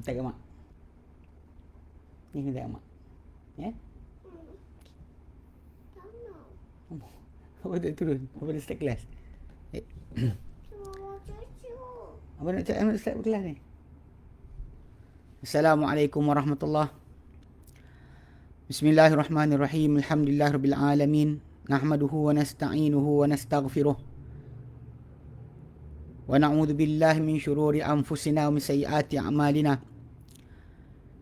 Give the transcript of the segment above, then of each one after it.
Tak mak. Ni kena tak mak. Ya? Apa tak turun? Apa dah start kelas? Apa nak start kelas ni? Assalamualaikum warahmatullahi. Bismillahirrahmanirrahim. Alhamdulillahirabbil alamin. Nahmaduhu wa nasta'inuhu wa nastaghfiruh. Wa na'udzu billahi min shururi anfusina wa min sayyiati a'malina.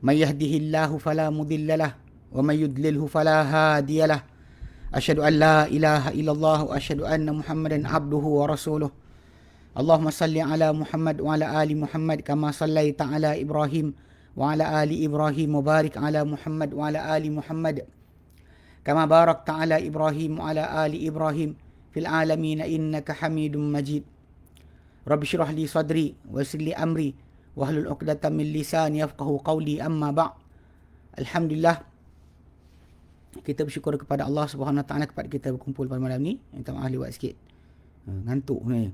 May yahdihillahu fala mudilla lahu wa may yudlilhu fala hadiya lahu. Asyhadu an la ilaha illallah wa asyhadu anna Muhammadan abduhu wa rasuluh. Allahumma salli ala Muhammad wa ala ali Muhammad kama sallaita ala Ibrahim wa ala ali Ibrahim wa barik ala Muhammad wa ala ali Muhammad kama barakta ala Ibrahim wa ala ali Ibrahim fil alamin innaka Hamidum Majid. Rabbi shrah li sadri wa yassir li amri wahlul 'uqdatam min lisani yafqahu qawli, amma ba'. Alhamdulillah, kita bersyukur kepada Allah Subhanahu Wa Taala kepada kita berkumpul pada malam ni. Minta maaf lewat sikit. Ngantuk ni.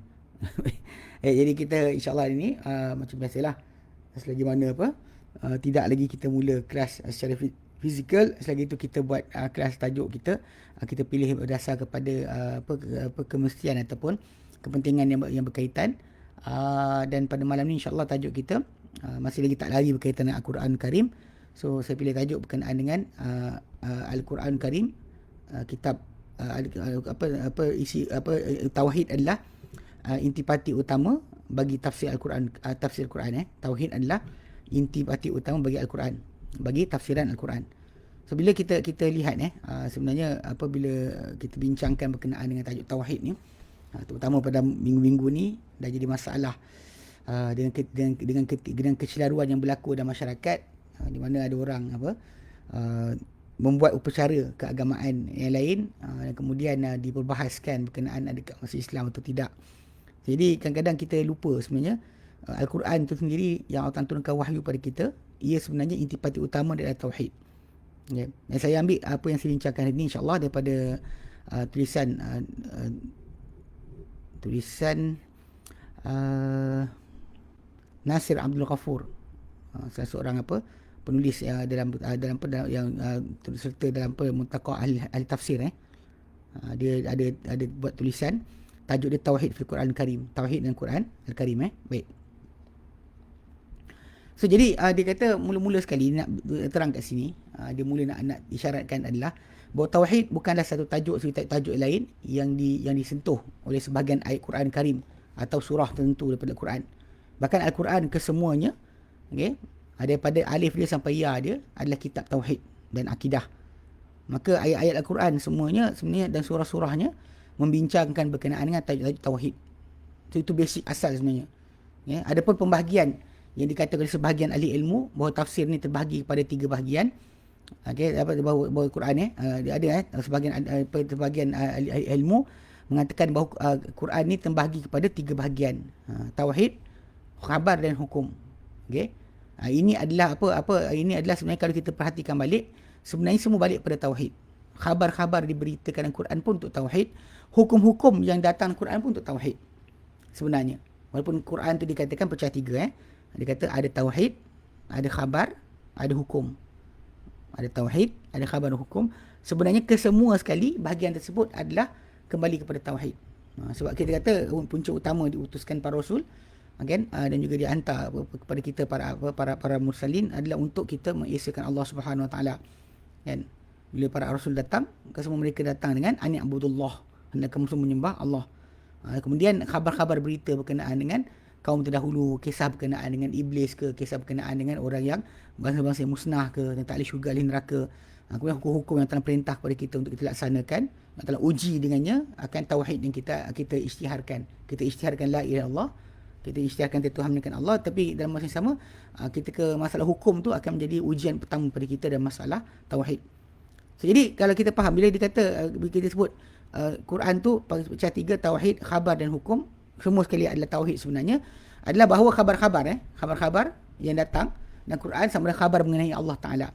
Jadi kita insya-Allah ini macam biasalah, selagi mana tidak lagi kita mula kelas secara fizikal, selagi itu kita buat kelas tajuk kita, kita pilih berdasar kepada kemestian ataupun kepentingan yang berkaitan. Dan pada malam ni insya-Allah tajuk kita masih lagi tak lari berkaitan dengan Al-Quran Karim. So saya pilih tajuk berkenaan dengan Al-Quran Karim, kitab tauhid adalah intipati utama bagi tafsir Al-Quran. Tafsir Al-Quran tauhid adalah intipati utama bagi Al-Quran, bagi tafsiran Al-Quran. So bila kita lihat sebenarnya apabila kita bincangkan berkenaan dengan tajuk tauhid ni, terutama pada minggu-minggu ni dah jadi masalah dengan kecelaruan yang berlaku dalam masyarakat, di mana ada orang membuat upacara keagamaan yang lain dan kemudian diperbahaskan berkenaan adakah masuk Islam atau tidak. Jadi kadang-kadang kita lupa sebenarnya Al-Quran itu sendiri yang Allah turunkan wahyu pada kita, ia sebenarnya intipati utama adalah tauhid. Okay. Dan saya ambil apa yang saya bincangkan hari ini insya-Allah daripada tulisan Nasir Abdul Ghafur, salah seorang penulis dalam yang serta dalam Muntaqah ahli tafsir. Dia ada buat tulisan, tajuk dia Tauhid fil Quran Karim, tauhid dalam Quran Al-Karim. Baik. So jadi dia kata mula-mula sekali nak terang kat sini, dia mula nak isyaratkan adalah bahawa tauhid bukanlah satu tajuk seperti tajuk lain yang disentuh oleh sebahagian ayat Quran Karim atau surah tertentu daripada Al-Quran. Bahkan Al-Quran kesemuanya, okey, daripada alif dia sampai ya dia adalah kitab tauhid dan akidah. Maka ayat-ayat Al-Quran semuanya sebenarnya dan surah-surahnya membincangkan berkenaan dengan tajuk tauhid. So, itu basic asal sebenarnya. Ya, adapun pembahagian yang dikatakan oleh sebahagian ahli ilmu bahawa tafsir ni terbahagi kepada 3 bahagian. Okey, bahawa Quran dia ada sebahagian ahli ilmu mengatakan bahawa Quran ni terbahagi kepada 3 bahagian. Tauhid, khabar dan hukum. Okey. Ini adalah ini adalah sebenarnya kalau kita perhatikan balik, sebenarnya semua balik pada tauhid. Khabar-khabar diberitakan dalam Quran pun untuk tauhid, hukum-hukum yang datang Quran pun untuk tauhid. Sebenarnya, walaupun Quran tu dikatakan pecah 3 Dia kata ada tauhid, ada khabar, ada hukum. Ada tauhid, ada khabar dan hukum. Sebenarnya kesemua sekali bahagian tersebut adalah kembali kepada tauhid. Sebab kita kata punca utama diutuskan para rasul, kan, dan juga dihantar kepada kita para mursalin adalah untuk kita mengesahkan Allah Subhanahu Wa Taala. Kan? Bila para rasul datang, semua mereka datang dengan ani abudullah, hendak kamu semua menyembah Allah. Kemudian khabar-khabar berita berkenaan dengan kaum terdahulu, kisah berkenaan dengan iblis ke, kisah berkenaan dengan orang yang bangsa-bangsa yang musnah ke, yang tak boleh syurga ahli neraka. Kemudian hukum-hukum yang telah perintah kepada kita untuk kita laksanakan, yang telah uji dengannya akan tauhid yang kita isytiharkan. Kita isytiharkan la ilaha illallah, kita isytiharkan Tuhan menekan Allah, tapi dalam masa yang sama kita ke masalah hukum tu akan menjadi ujian pertama pada kita dalam masalah tauhid. So, jadi kalau kita faham bila kita sebut Quran tu pecah 3, tauhid, khabar dan hukum, semua sekali adalah tauhid sebenarnya, adalah bahawa khabar-khabar yang datang dan Quran sama ada khabar mengenai Allah Taala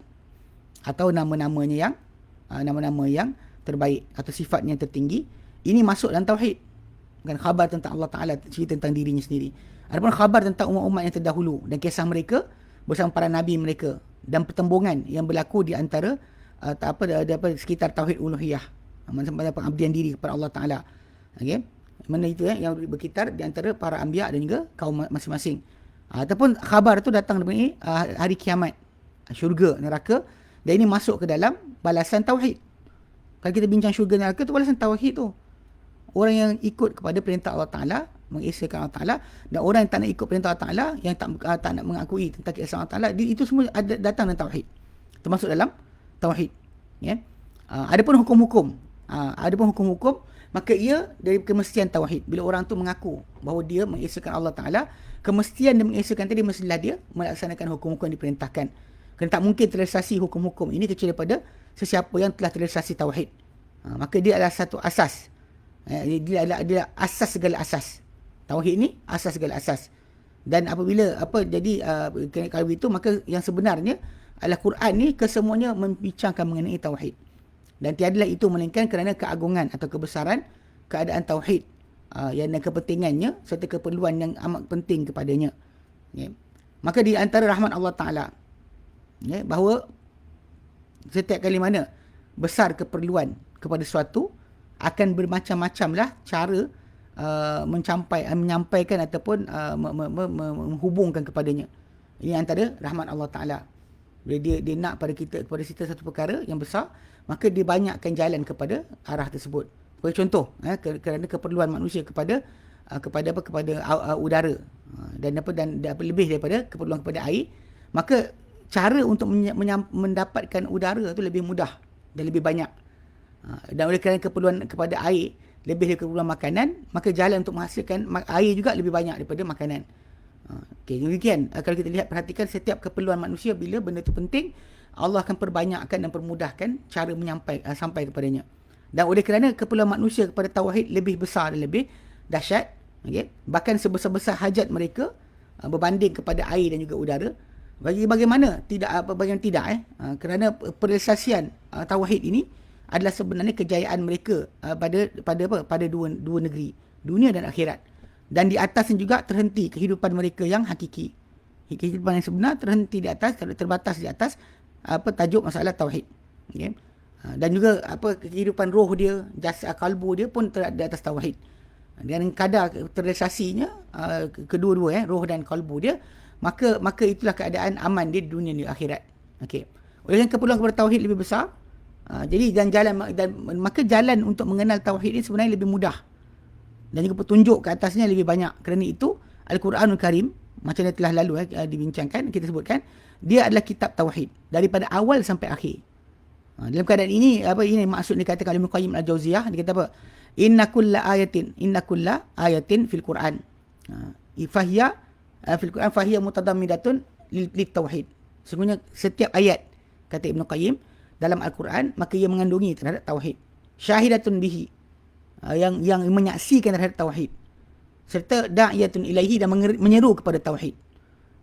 atau nama-namanya yang terbaik atau sifatnya yang tertinggi, ini masuk dalam tauhid. Bukan khabar tentang Allah Taala, cerita tentang dirinya sendiri. Adapun khabar tentang umat-umat yang terdahulu dan kisah mereka, bersama para nabi mereka dan pertembungan yang berlaku di antara sekitar tauhid uluhiyah, mana pengabdian diri kepada Allah Taala. Okey, mana itu yang berkitar di antara para anbiya dan juga kaum masing-masing. Ataupun khabar tu datang dari hari kiamat, syurga, neraka, dan ini masuk ke dalam balasan tauhid. Kalau kita bincang syurga neraka tu balasan tauhid tu. Orang yang ikut kepada perintah Allah Ta'ala, mengesahkan Allah Ta'ala, dan orang yang tak nak ikut perintah Allah Ta'ala, yang tak nak mengakui tentang keesaan Allah Ta'ala, itu semua datang dari tauhid. Termasuk dalam tauhid. Ya? Adapun hukum-hukum, maka ia dari kemestian tauhid. Bila orang tu mengaku bahawa dia mengesahkan Allah Ta'ala, kemestian dia mengesahkan tadi mestilah dia melaksanakan hukum-hukum yang diperintahkan. Kerana tak mungkin terrealisasi hukum-hukum ini kecuali daripada sesiapa yang telah terrealisasi tauhid. Maka dia adalah satu asas. Dia adalah asas segala asas. Tauhid ni asas segala asas. Dan apabila kalau itu, maka yang sebenarnya adalah Quran ni kesemuanya membincangkan mengenai tauhid. Dan tiadalah itu melainkan kerana keagungan atau kebesaran keadaan tauhid yang kepentingannya serta keperluan yang amat penting kepadanya. Ya. Maka di antara rahmat Allah Ta'ala, ya, bahawa setiap kali mana besar keperluan kepada suatu, akan bermacam-macam lah cara menyampaikan ataupun menghubungkan kepadanya. Ini antara rahmat Allah Ta'ala. Bila dia nak kepada kita satu perkara yang besar, maka dia banyakkan jalan kepada arah tersebut. Sebagai contoh, kerana keperluan manusia kepada udara dan lebih daripada keperluan kepada air, maka cara untuk mendapatkan udara tu lebih mudah dan lebih banyak. Dan oleh kerana keperluan kepada air lebih dari keperluan makanan, maka jalan untuk menghasilkan air juga lebih banyak daripada makanan. Okey, demikian. Kalau kita lihat, perhatikan setiap keperluan manusia, bila benda itu penting, Allah akan perbanyakkan dan permudahkan cara sampai kepadanya. Dan oleh kerana keperluan manusia kepada tauhid lebih besar dan lebih dahsyat, okay, bahkan sebesar-besar hajat mereka berbanding kepada air dan juga udara, bagaimana tidak kerana perealisasian tauhid ini adalah sebenarnya kejayaan mereka pada dua negeri, dunia dan akhirat. Dan di atasnya juga terhenti kehidupan mereka yang hakiki. Kehidupan yang sebenar terhenti di atas, terbatas di atas tajuk masalah tauhid. Okay. Dan juga kehidupan roh dia, jasa kalbu dia pun di atas tauhid. Dan kadar terrealisasinya kedua-dua, roh dan kalbu dia, maka itulah keadaan aman dia di dunia dan akhirat. Okey. Oleh kerana keperluan kepada tauhid lebih besar, jadi maka jalan untuk mengenal tauhid ini sebenarnya lebih mudah. Dan juga petunjuk ke atasnya lebih banyak. Kerana itu Al-Quranul Karim, macam yang telah lalu dibincangkan, kita sebutkan, dia adalah kitab tauhid daripada awal sampai akhir. Dalam keadaan ini, ini maksud dikatakan oleh Ibnu Qayyim Al-Jauziyah, dia kata apa? Inna kulla ayatin fil Quran. Fahiya fil Quran fahiya mutadammidatun lit tauhid. Sesungguhnya setiap ayat, kata Ibnu Qayyim, dalam Al-Quran, maka ia mengandungi terhadap tauhid. Syahidatun bihi, yang menyaksikan terhadap tauhid. Serta da'iyatun ilaihi, dan menyeru kepada tauhid.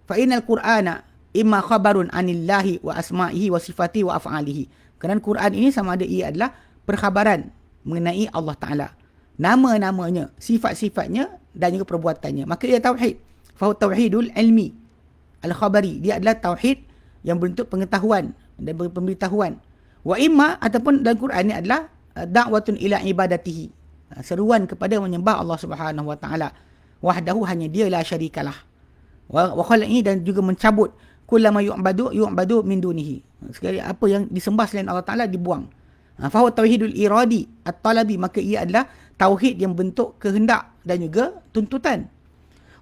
Fa innal Qur'ana imma khabarun anillahi wa asma'ihi wa sifatihi wa af'alihi. Kerana Quran ini sama ada ia adalah perkhabaran mengenai Allah Ta'ala, nama-namanya, sifat-sifatnya dan juga perbuatannya. Maka ia tauhid. Fa tauhidul ilmi al-khabari. Dia adalah tauhid yang berbentuk pengetahuan dan pemberitahuan. Wa imma, ataupun dalam Quran ini adalah da'watun ila ibadatihi, seruan kepada menyembah Allah Subhanahu wa taala wahdahu, hanya dia, la syarikalah. Wa khalaqi, dan juga mencabut kullama yu'badu min dunihi, sekali apa yang disembah selain Allah Taala dibuang. Fa huwa tauhidul iradi at-talabi, maka ia adalah tauhid yang bentuk kehendak dan juga tuntutan.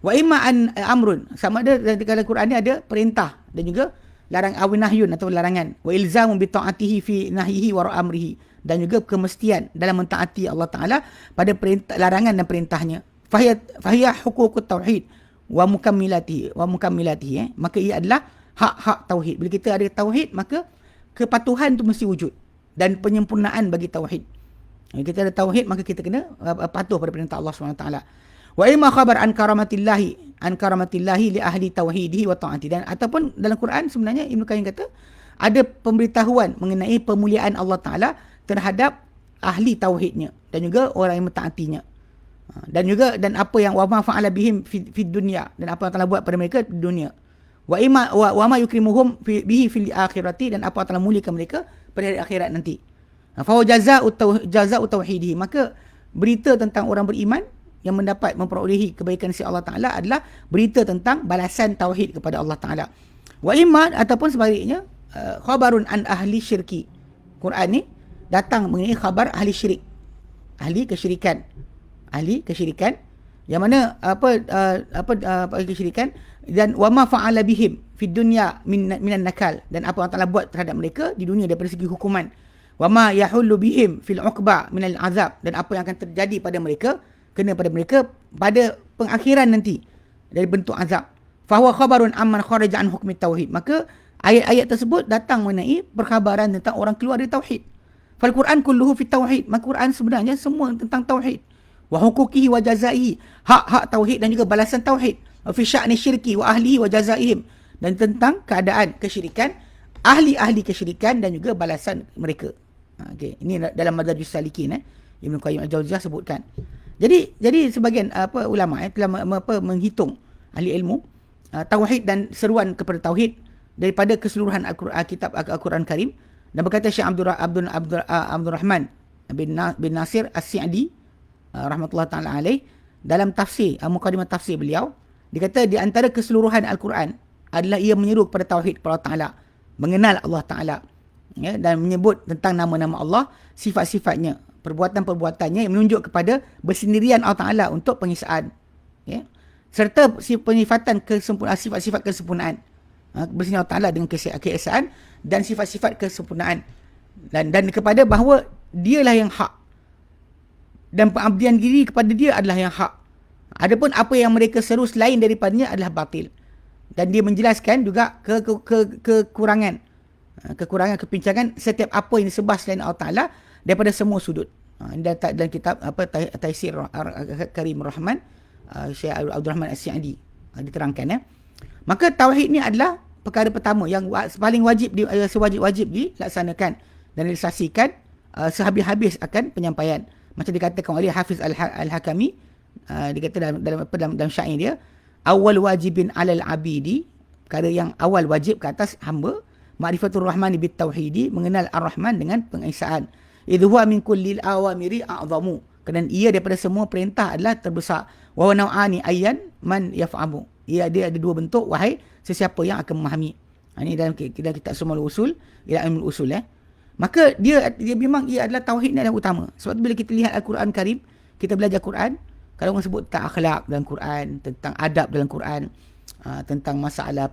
Wa imma an amrun, sama ada dalam Quran ni ada perintah dan juga larang, nahyun atau larangan. Wa ilzamu bi ta'atihi fi nahyihi wa amrihi, dan juga kemestian dalam mentaati Allah Taala pada perintah, larangan dan perintahnya. Fahiya huququt tauhid wa mukammilatihi, maka ia adalah hak-hak tauhid. Bila kita ada tauhid, maka kepatuhan tu mesti wujud dan penyempurnaan bagi tauhid. Bila kita ada tauhid, maka kita kena patuh pada perintah Allah SWT. Wa imma khabar an karamatillahi li ahli tauhidihi wa ta'ati, dan ataupun dalam Quran sebenarnya Ibnu Qayyim kata ada pemberitahuan mengenai pemuliaan Allah Taala terhadap ahli tauhidnya dan juga orang yang mentaatinya. Dan apa yang wa ma fa'ala bihim fi dunya, dan apa yang telah buat pada mereka di dunia. wa ma yukrimuhum bihi fil akhirati, dan apa telah muliakan mereka pada hari akhirat nanti. Fa huwa jazaa'u tauhidihi, maka berita tentang orang beriman yang mendapat memperolehi kebaikan si Allah Taala adalah berita tentang balasan tauhid kepada Allah Taala. Wa imma, ataupun sebaliknya, khabarun an ahli syirki. Quran ni datang mengenai khabar ahli syirik, ahli kesyirikan, yang mana apa kesyirikan, dan wa ma fa'ala bihim fid dunya minan nakal, dan apa Allah Taala buat terhadap mereka di dunia daripada segi hukuman. Wa ma yahullu bihim fil uqba minal azab, dan apa yang akan terjadi pada mereka, kena pada mereka pada pengakhiran nanti dari bentuk azab. Fa huwa khabarun amman kharaja an hukmi tauhid, maka ayat-ayat tersebut datang mengenai perkhabaran tentang orang keluar dari tauhid. Fal Quran kulluhu fi tauhid, maka Quran sebenarnya semua tentang tauhid. Wa huquqihi wa jazaihi, hak-hak tauhid dan juga balasan tauhid. Wa fi sya'ni syirki wa ahlihi wa jazaihim, dan tentang keadaan kesyirikan, ahli-ahli kesyirikan dan juga balasan mereka. Okey, ini dalam Madarijus Salikin Ibn Qayyim Al-Jauziyah sebutkan. Jadi sebagian ulama telah menghitung, ahli ilmu, tauhid dan seruan kepada tauhid daripada keseluruhan kitab Al-Quran Karim, dan berkata Syekh Abdul Rahman bin Nasir As-Sa'di rahmatullah taala alaih dalam tafsir mukadimah tafsir beliau, dia kata di antara keseluruhan Al-Quran adalah ia menyeru kepada tauhid kepada Allah Taala, mengenal Allah Taala, ya, dan menyebut tentang nama-nama Allah, sifat-sifatnya, perbuatan-perbuatannya yang menunjuk kepada bersendirian Allah Taala untuk pengisaan, ya, serta penyifatan kesempurnaan, sifat-sifat kesempurnaan, bersendirian Allah Taala dengan keesaan dan sifat-sifat kesempurnaan, dan kepada bahawa dialah yang hak dan pengabdian diri kepada dia adalah yang hak. Adapun apa yang mereka seru selain daripadanya adalah batil. Dan dia menjelaskan juga kekurangan, kepincangan setiap apa yang disembah selain Allah Taala daripada semua sudut. Dan kitab Taisir Karim Rahman, Syekh Abdul Rahman As-Sa'di diterangkan, ya. Maka tauhid ni adalah perkara pertama yang paling wajib sewajib-wajib dilaksanakan dan direalisasikan sehabis-habis akan penyampaian. Macam dikatakan oleh Hafiz Al-Hakami, dikata dalam syair dia, awal wajibin alal abidi, perkara yang awal wajib ke atas hamba, ma'rifatul rahmani bit tauhidi, mengenal ar-rahman dengan pengesaan. Idh huwa min kullil awamiri a'zamu, kerana ia daripada semua perintah adalah terbesar. Wa huwa naw'ani ayyan man yaf'amu, ia ada dua bentuk, wahai sesiapa yang akan memahami. Ini dalam kitab Sumul Usul ila Ilmul Usul, Maka dia memang ia adalah tauhid yang utama. Sebab tu bila kita lihat Al-Quran Karim, kita belajar Quran, kalau orang sebut tentang akhlak dalam Quran, tentang adab dalam Quran, tentang masalah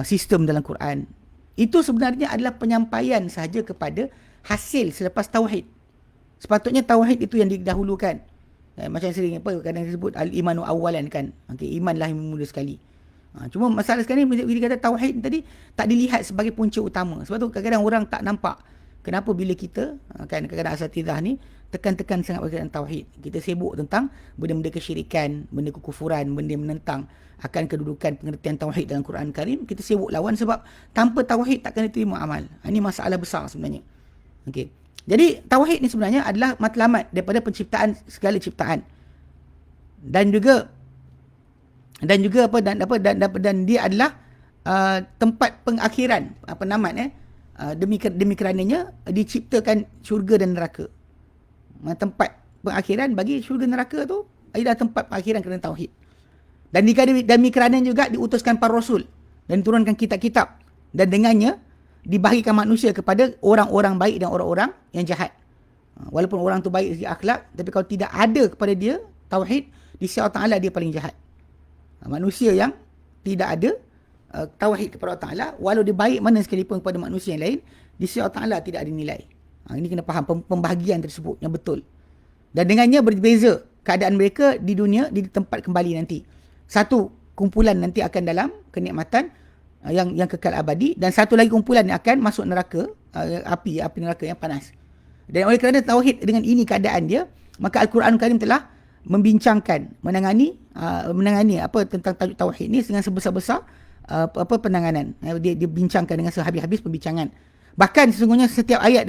sistem dalam Quran, itu sebenarnya adalah penyampaian sahaja kepada hasil selepas tauhid. Sepatutnya tauhid itu yang didahulukan. Macam sering kadang disebut al-imanu awalan, kan. Okay, imanlah yang mula sekali. Cuma masalah sekarang ni bila kata tauhid tadi tak dilihat sebagai punca utama. Sebab tu kadang-kadang orang tak nampak kenapa bila kita, kan, kadang-kadang asatidzah ni tekan-tekan sangat berkaitan tauhid. Kita sibuk tentang benda-benda kesyirikan, benda kekufuran, benda yang menentang akan kedudukan pengertian tauhid dalam Quran Karim. Kita sibuk lawan sebab tanpa tauhid takkan diterima amal. Ini masalah besar sebenarnya. Okey. Jadi tauhid ni sebenarnya adalah matlamat daripada penciptaan segala ciptaan. Dan dia adalah tempat pengakhiran penamat, demi kerananya diciptakan syurga dan neraka. Tempat pengakhiran bagi syurga neraka tu adalah tempat pengakhiran kerana tauhid. Dan demi kerananya juga diutuskan para rasul dan turunkan kitab-kitab, dan dengannya dibahagikan manusia kepada orang-orang baik dan orang-orang yang jahat. Walaupun orang tu baik dari akhlak, tapi kalau tidak ada kepada dia tauhid, di sisi Allah Taala dia paling jahat. Manusia yang tidak ada tauhid kepada Allah Ta'ala, walau dia baik mana sekalipun kepada manusia yang lain, di sisi Allah Ta'ala tidak ada nilai. Ini kena faham pembahagian tersebut yang betul. Dan dengannya berbeza keadaan mereka di dunia, di tempat kembali nanti. Satu kumpulan nanti akan dalam kenikmatan yang kekal abadi, dan satu lagi kumpulan yang akan masuk neraka, api neraka yang panas. Dan oleh kerana tauhid dengan ini keadaan dia, maka Al-Quran Karim telah membincangkan, menangani tentang tajuk tauhid ni dengan sebesar-besar penanganan. Dia bincangkan dengan sehabis-habis pembincangan. Bahkan sesungguhnya setiap ayat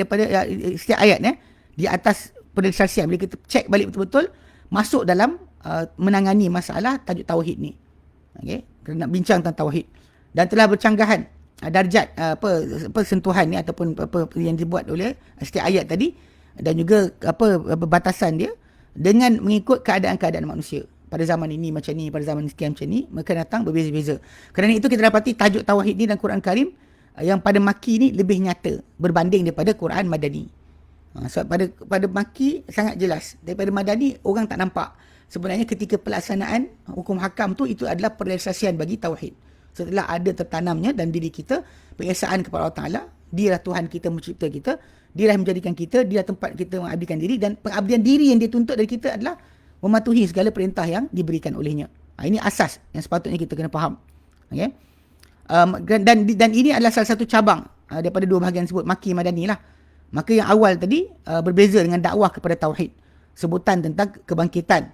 di atas penelitian, bila kita cek balik betul-betul, masuk dalam menangani masalah tajuk tauhid ni. Okey, kena nak bincang tentang tauhid. dan telah bercanggahan darjat sentuhan ni ataupun apa yang dibuat oleh setiap ayat tadi, dan juga batasan dia dengan mengikut keadaan-keadaan manusia. Pada zaman ini macam ni, pada zaman sekian macam ni, maka datang berbeza-beza. Kerana itu kita dapati tajuk tauhid ni dan Quran Karim yang pada Maki ni lebih nyata berbanding daripada Quran Madani. Sebab pada Maki sangat jelas, daripada Madani orang tak nampak. Sebenarnya ketika pelaksanaan hukum hakam tu, itu adalah perrealisasian bagi tauhid. Setelah ada tertanamnya dalam diri kita pengesaan kepada Allah Ta'ala, dialah Tuhan kita, mencipta kita, dialah menjadikan kita, dialah tempat kita mengabdikan diri, dan pengabdian diri yang dia tuntut dari kita adalah mematuhi segala perintah yang diberikan olehnya. Ini asas yang sepatutnya kita kena faham. Okay? Dan ini adalah salah satu cabang daripada dua bahagian sebut, Maki Madani lah. Maka yang awal tadi berbeza dengan dakwah kepada tauhid, sebutan tentang kebangkitan,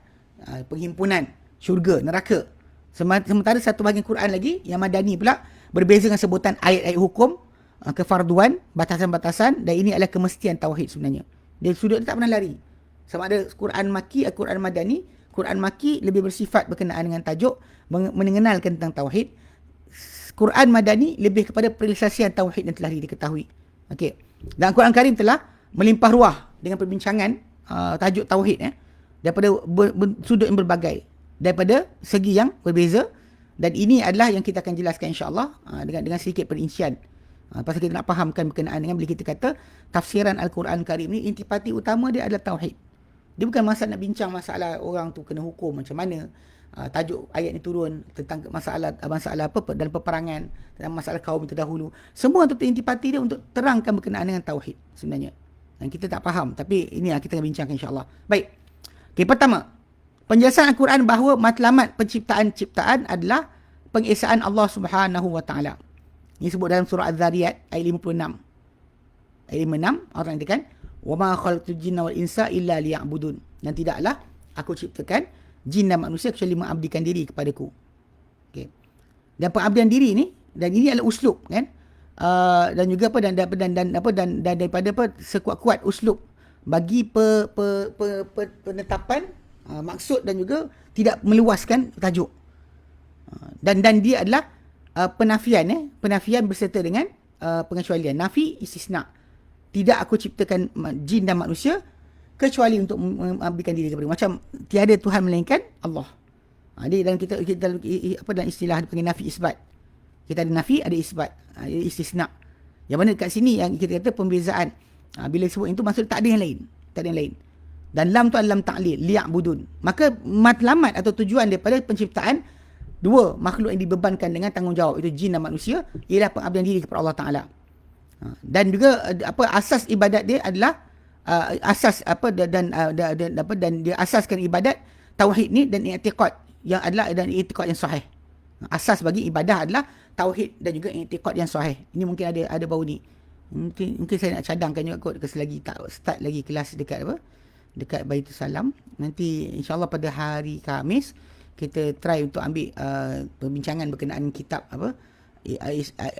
penghimpunan, syurga, neraka. Sementara satu bahagian Quran lagi yang Madani pula berbeza dengan sebutan ayat-ayat hukum, kefarduan, batasan-batasan, dan ini adalah kemestian tauhid sebenarnya. Dia sudut tak pernah lari. Sama ada Quran Maki atau Quran Madani. Quran Maki lebih bersifat berkenaan dengan tajuk, mengenalkan tentang tauhid. Quran Madani lebih kepada perrealisasian tauhid yang telah diketahui. Okey. Dan Quran Karim telah melimpah ruah dengan perbincangan tajuk tauhid daripada sudut yang berbagai, daripada segi yang berbeza, dan ini adalah yang kita akan jelaskan insya-Allah dengan sedikit perincian. Pasal kita nak fahamkan berkenaan dengan bila kita kata tafsiran Al-Quran Karim ni, intipati utama dia adalah tauhid. Dia bukan masalah nak bincang masalah orang tu kena hukum macam mana, tajuk ayat ni turun tentang masalah apa dalam peperangan, tentang masalah kaum terdahulu. Semua tu intipati dia untuk terangkan berkenaan dengan tauhid sebenarnya. Dan kita tak faham, tapi ini kita akan bincangkan insya-Allah. Baik. Okay, pertama, penjelasan Al-Quran bahawa matlamat penciptaan-ciptaan adalah pengesaan Allah Subhanahu wa taala. Ini sebut dalam surah Az-Zariyat ayat 56. Ayat 56 Allah katakan, "Wa ma khalaqtul jinna wal insa illa liya'budun." Dan tidaklah aku ciptakan jin dan manusia kecuali mengabdikan diri kepadaku. Okey. Dan pengabdian diri ni, dan ini adalah uslub kan? Dan juga dan daripada sekuat-kuat uslub bagi penetapan maksud dan juga tidak meluaskan tajuk. Dan dia adalah penafian berserta dengan pengecualian. Nafi istisna. Tidak aku ciptakan jin dan manusia kecuali untuk mengabdikan diri kepada. Macam tiada Tuhan melainkan Allah. Dalam kita dalam istilah dipanggil nafi isbat. Kita ada nafi, ada isbat, ada istisna. Yang mana dekat sini yang kita kata pembezaan. Bila sebut itu maksud tak ada yang lain. Tak ada yang lain. Dan lam tu adalah lam ta'lil, liya'budun. Maka matlamat atau tujuan daripada penciptaan dua makhluk yang dibebankan dengan tanggungjawab, itu jin dan manusia, ialah pengabdian diri kepada Allah Taala. Dan juga asas ibadat dia adalah dan dia asaskan ibadat tauhid ni dan i'tiqad yang adalah dan i'tiqad yang sahih. Asas bagi ibadah adalah tauhid dan juga i'tiqad yang sahih. Ini mungkin ada bau ni. Mungkin saya nak cadangkan juga kot selagi tak start lagi kelas dekat Baitul Salam. Nanti insya-Allah pada hari Khamis kita try untuk ambil perbincangan berkenaan kitab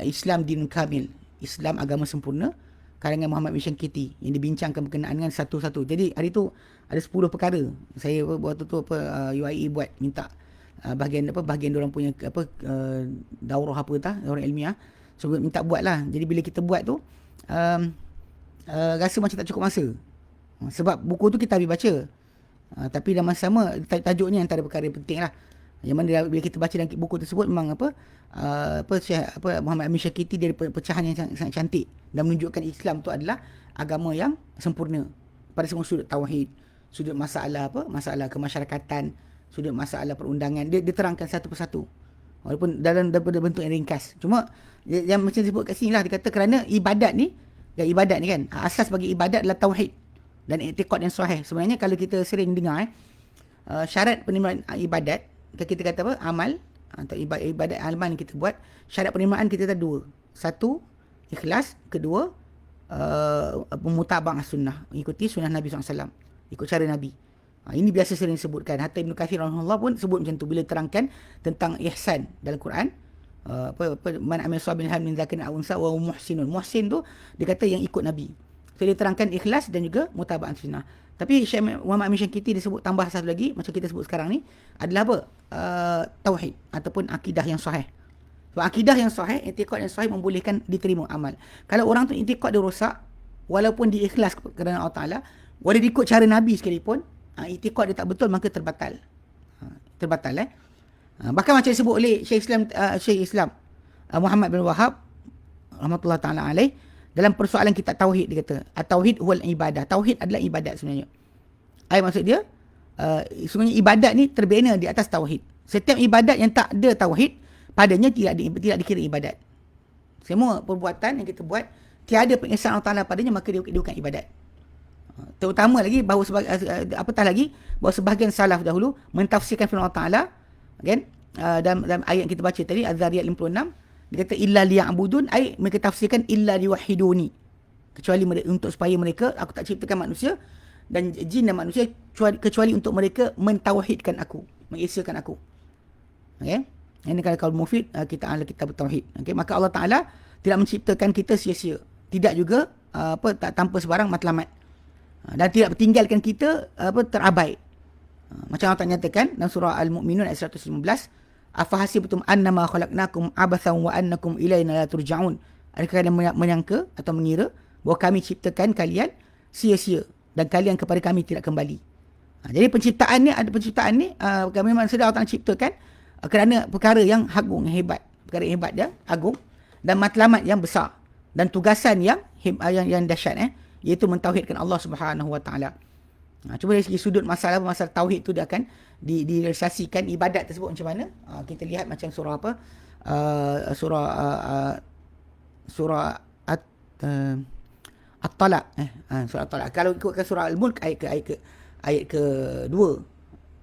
Islam Dinul Kamil, Islam agama sempurna, karangan Muhammad bin Shankiti, yang dibincangkan berkenaan dengan satu-satu. Jadi hari tu ada 10 perkara. Saya waktu tu UIE buat minta bahagian diorang punya daurah daurah ilmiah. So minta buatlah. Jadi bila kita buat tu rasa macam tak cukup masa. Sebab buku tu kita habis baca. Tapi dalam masa sama tajuknya antara perkara yang penting lah. Yang mana bila kita baca dalam buku tersebut memang Muhammad Amin Syakiti dia ada pecahan yang sangat cantik dan menunjukkan Islam tu adalah agama yang sempurna pada semua sudut tauhid, sudut masalah masalah kemasyarakatan, sudut masalah perundangan, dia terangkan satu persatu. Walaupun dalam bentuk yang ringkas. Cuma yang macam disebut kat sini lah, dia kata kerana ibadat ni kan, asas bagi ibadat adalah tauhid dan i'tiqad yang sahih. Sebenarnya kalau kita sering dengar syarat penerimaan ibadat, kita kata amal atau ibadat amal yang kita buat, syarat penerimaan kita ada dua. Satu, ikhlas. Kedua, mutaba'ah sunnah, ikuti sunnah Nabi SAW, ikut cara Nabi. Ini biasa sering disebutkan. Hatta Ibn Kathir rahimahullah pun sebut macam tu bila terangkan tentang ihsan dalam Quran. Man amil sabihan min dzakarin aw unsa wa muhsinun. Muhsin tu dia kata yang ikut Nabi. So dia terangkan ikhlas dan juga mutaba'ah sunnah. Tapi Syekh Muhammad Amin Syakiti dia sebut tambah satu lagi macam kita sebut sekarang ni adalah tauhid ataupun akidah yang sahih. So akidah yang sahih, i'tiqad yang sahih membolehkan diterima amal. Kalau orang tu i'tiqad dia rosak, walaupun dia ikhlas kerana Allah Taala, walau dia ikut cara Nabi sekalipun, i'tiqad dia tak betul, maka terbatal. Terbatal Bahkan macam disebut oleh Syekh Islam Muhammad bin Wahab rahmatullah taala alaih, dalam persoalan kitab tauhid, dia kata at-tauhid huwal ibadah. Tauhid adalah ibadat sebenarnya. Maksud dia sebenarnya ibadat ni terbina di atas tauhid. Setiap ibadat yang tak ada tauhid padanya tidak dikira ibadat. Semua perbuatan yang kita buat tiada pengesahan Allah Taala padanya, maka dia bukan ibadat. Terutama lagi bahawa apatah lagi bahawa sebahagian salaf dahulu mentafsirkan firman Allah Taala kan, dalam ayat yang kita baca tadi Az-Zariyat 56, dia kata illa liya'budun, mereka tafsirkan illa liwahiduni, kecuali untuk supaya mereka, aku tak ciptakan manusia dan jin dan manusia kecuali untuk mereka mentauhidkan aku, mengesakan aku. Okey, ini kalau mufid kita kitab tauhid. Okey, maka Allah Taala tidak menciptakan kita sia-sia, tidak juga tak tanpa sebarang matlamat, dan tidak tinggalkan kita terabai. Macam Allah nyatakan dalam surah Al-Mu'minun ayat 115, afahasibtum annama khalaqnakum abathan wa annakum ilaina la turja'un. Adakah kalian menyangka atau mengira bahawa kami ciptakan kalian sia-sia dan kalian kepada kami tidak kembali. Jadi penciptaan ni memang sedar Allah Taala ciptakan kerana perkara yang agung, yang hebat, perkara yang hebat dan agung, dan matlamat yang besar, dan tugasan yang dahsyat, iaitu mentauhidkan Allah Subhanahu Wa Taala. Cuba dari segi sudut masalah tauhid tu dia akan direalisasikan ibadat tersebut macam mana. Kita lihat macam surah apa, surah At-Talaq, surah At-Talaq. Kalau ikutkan surah Al-Mulk ayat ke-2,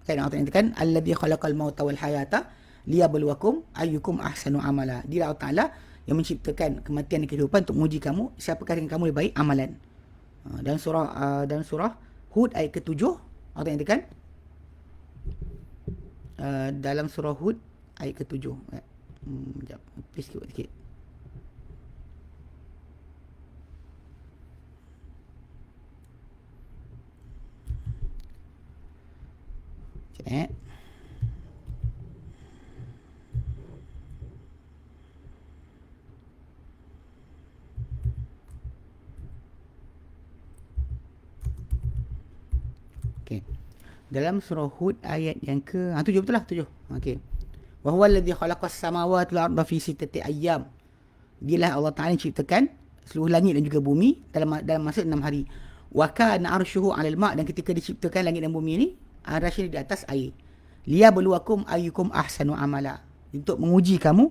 kan Allah nyatakan alladzi khalaqal mauta wal hayata liyabluwakum ayyukum ahsanu amala. Dia Allah Taala yang menciptakan kematian dan kehidupan untuk menguji kamu, siapakah yang kamu lebih baik amalan. Dan surah Hud ayat ke-7 Allah nyatakan dalam surah Hud ayat ke-7. Sekejap, sikit. Okey. Dalam surah Hud ayat yang ke 7 betul lah, 7. Okey. Wa huwa alladhi khalaqas samawati wal arda fi sittati ayyam. Dialah Allah Taala yang ciptakan seluruh langit dan juga bumi dalam masa 6 hari. Wa kana arshuhu 'alal ma', dan ketika diciptakan langit dan bumi ni, arasy di atas air. Liyabluwakum ayyukum ahsanu amala. Untuk menguji kamu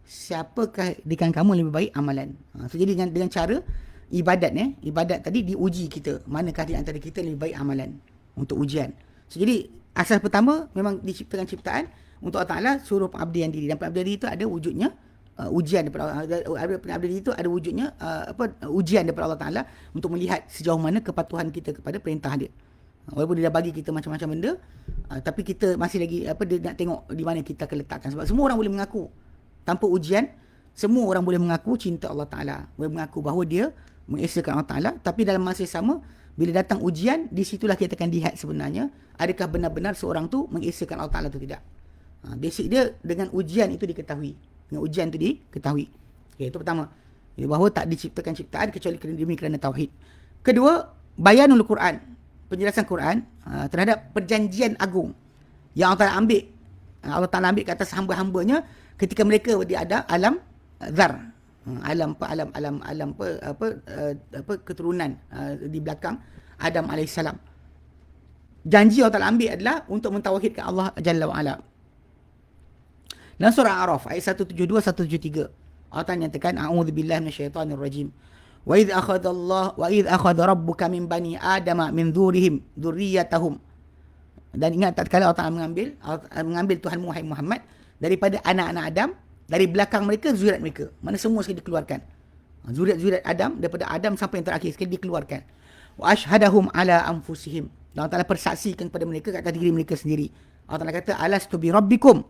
siapakah dengan kamu lebih baik amalan. So jadi dengan cara ibadat ibadat tadi diuji kita, manakah di antara kita lebih baik amalan, untuk ujian. So jadi asas pertama memang diciptakan ciptaan untuk Allah Taala suruh pengabdian diri, dan pengabdian diri itu ada wujudnya ujian daripada pengabdian diri itu ada wujudnya ujian daripada Allah Taala untuk melihat sejauh mana kepatuhan kita kepada perintah dia. Walaupun dia dah bagi kita macam-macam benda, tapi kita masih lagi dia nak tengok di mana kita akan letakkan. Sebab semua orang boleh mengaku tanpa ujian, semua orang boleh mengaku cinta Allah Taala, boleh mengaku bahawa dia mengesakan Allah Taala, tapi dalam masa yang sama bila datang ujian, di situlah kita akan lihat sebenarnya adakah benar-benar seorang tu mengesakan Allah Taala atau tidak. Basic dia dengan ujian itu diketahui. Dengan ujian itu diketahui. Okay, itu pertama. Bahawa tak diciptakan ciptaan kecuali demi kerana tauhid. Kedua, bayanul Quran. Penjelasan Quran terhadap perjanjian agung yang Allah Taala ambil. Allah Taala ambil ke atas hamba-hambanya ketika mereka ada alam zar. Alam keturunan di belakang Adam alaihissalam. Janji Allah Taala ambil adalah untuk mentauhidkan Allah Jalla wa Ala. Dalam surah A'raf ayat 172 173 Allah Taala nyatakan a'udzubillahi minasyaitonir rajim. Wa idz akhadha rabbuka min bani adama min dzurriyyatahum. Dan ingat tatkala Allah Taala mengambil Tuhan Muhammad daripada anak-anak Adam, dari belakang mereka, zuriat mereka. Mana semua sekali dikeluarkan. Zuriat Adam, daripada Adam sampai yang terakhir sekali dikeluarkan. Wa ashhadahum ala anfusihim. Allah Taala persaksikan kepada mereka kat atas diri mereka sendiri. Allah Taala kata, alastu bi rabbikum.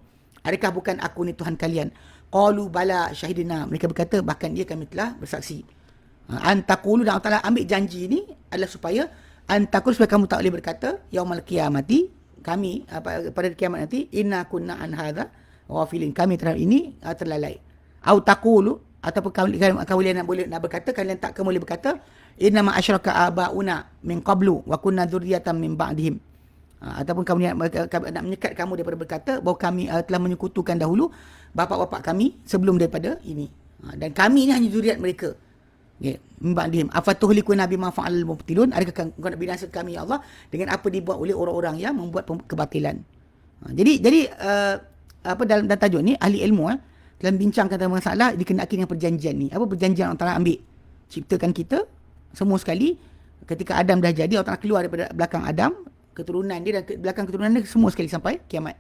Adakah bukan aku ni Tuhan kalian? Qalu bala syahidina. Mereka berkata, bahkan dia kami telah bersaksi. Antaqulu, dan Allah Taala ambil janji ni adalah supaya supaya kamu tak boleh berkata yaumal qiyamati, kami pada kiamat nanti, inna kunna an hadza ghafilin, kami terhadap ini terlalai. Au taqulu, ataupun kalian nak berkata, kalian tak boleh berkata, innama asyraka abauna min qablu wa kunna dzurriyyatan min ba'dihim. Ataupun kamu nak menyekat kamu daripada berkata bahawa kami telah menyekutukan dahulu bapa-bapa kami sebelum daripada ini. Dan kami ni hanya zuriat mereka. Okay. Min ba'dihim. Afatuhlikuna bima fa'alal mubtilun. Adakah kau nak binasakan kami ya Allah dengan apa dibuat oleh orang-orang yang membuat kebatilan. Jadi dalam tajuk ni ahli ilmu dalam bincangkan tentang masalah dikenaki dengan perjanjian ni. Apa perjanjian Allah Taala ambil? Ciptakan kita semua sekali. Ketika Adam dah jadi, Allah Taala keluar daripada belakang Adam, keturunan dia dan belakang keturunan dia semua sekali sampai kiamat.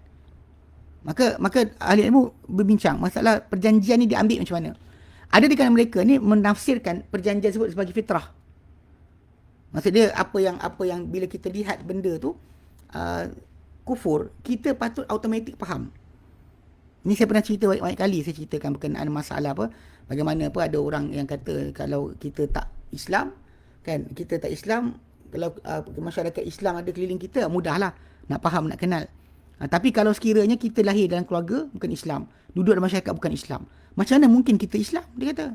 Maka ahli ilmu berbincang masalah perjanjian ni diambil macam mana. Ada di kalangan mereka ni menafsirkan perjanjian tersebut sebagai fitrah. Maksud dia apa yang bila kita lihat benda tu kufur, kita patut automatik faham. Ini saya pernah cerita banyak kali, saya ceritakan berkenaan masalah bagaimana ada orang yang kata kalau kita tak Islam, kita tak Islam, kalau masyarakat Islam ada keliling kita, mudahlah nak faham, nak kenal. Tapi kalau sekiranya kita lahir dalam keluarga bukan Islam, duduk dalam masyarakat bukan Islam, macam mana mungkin kita Islam? Dia kata.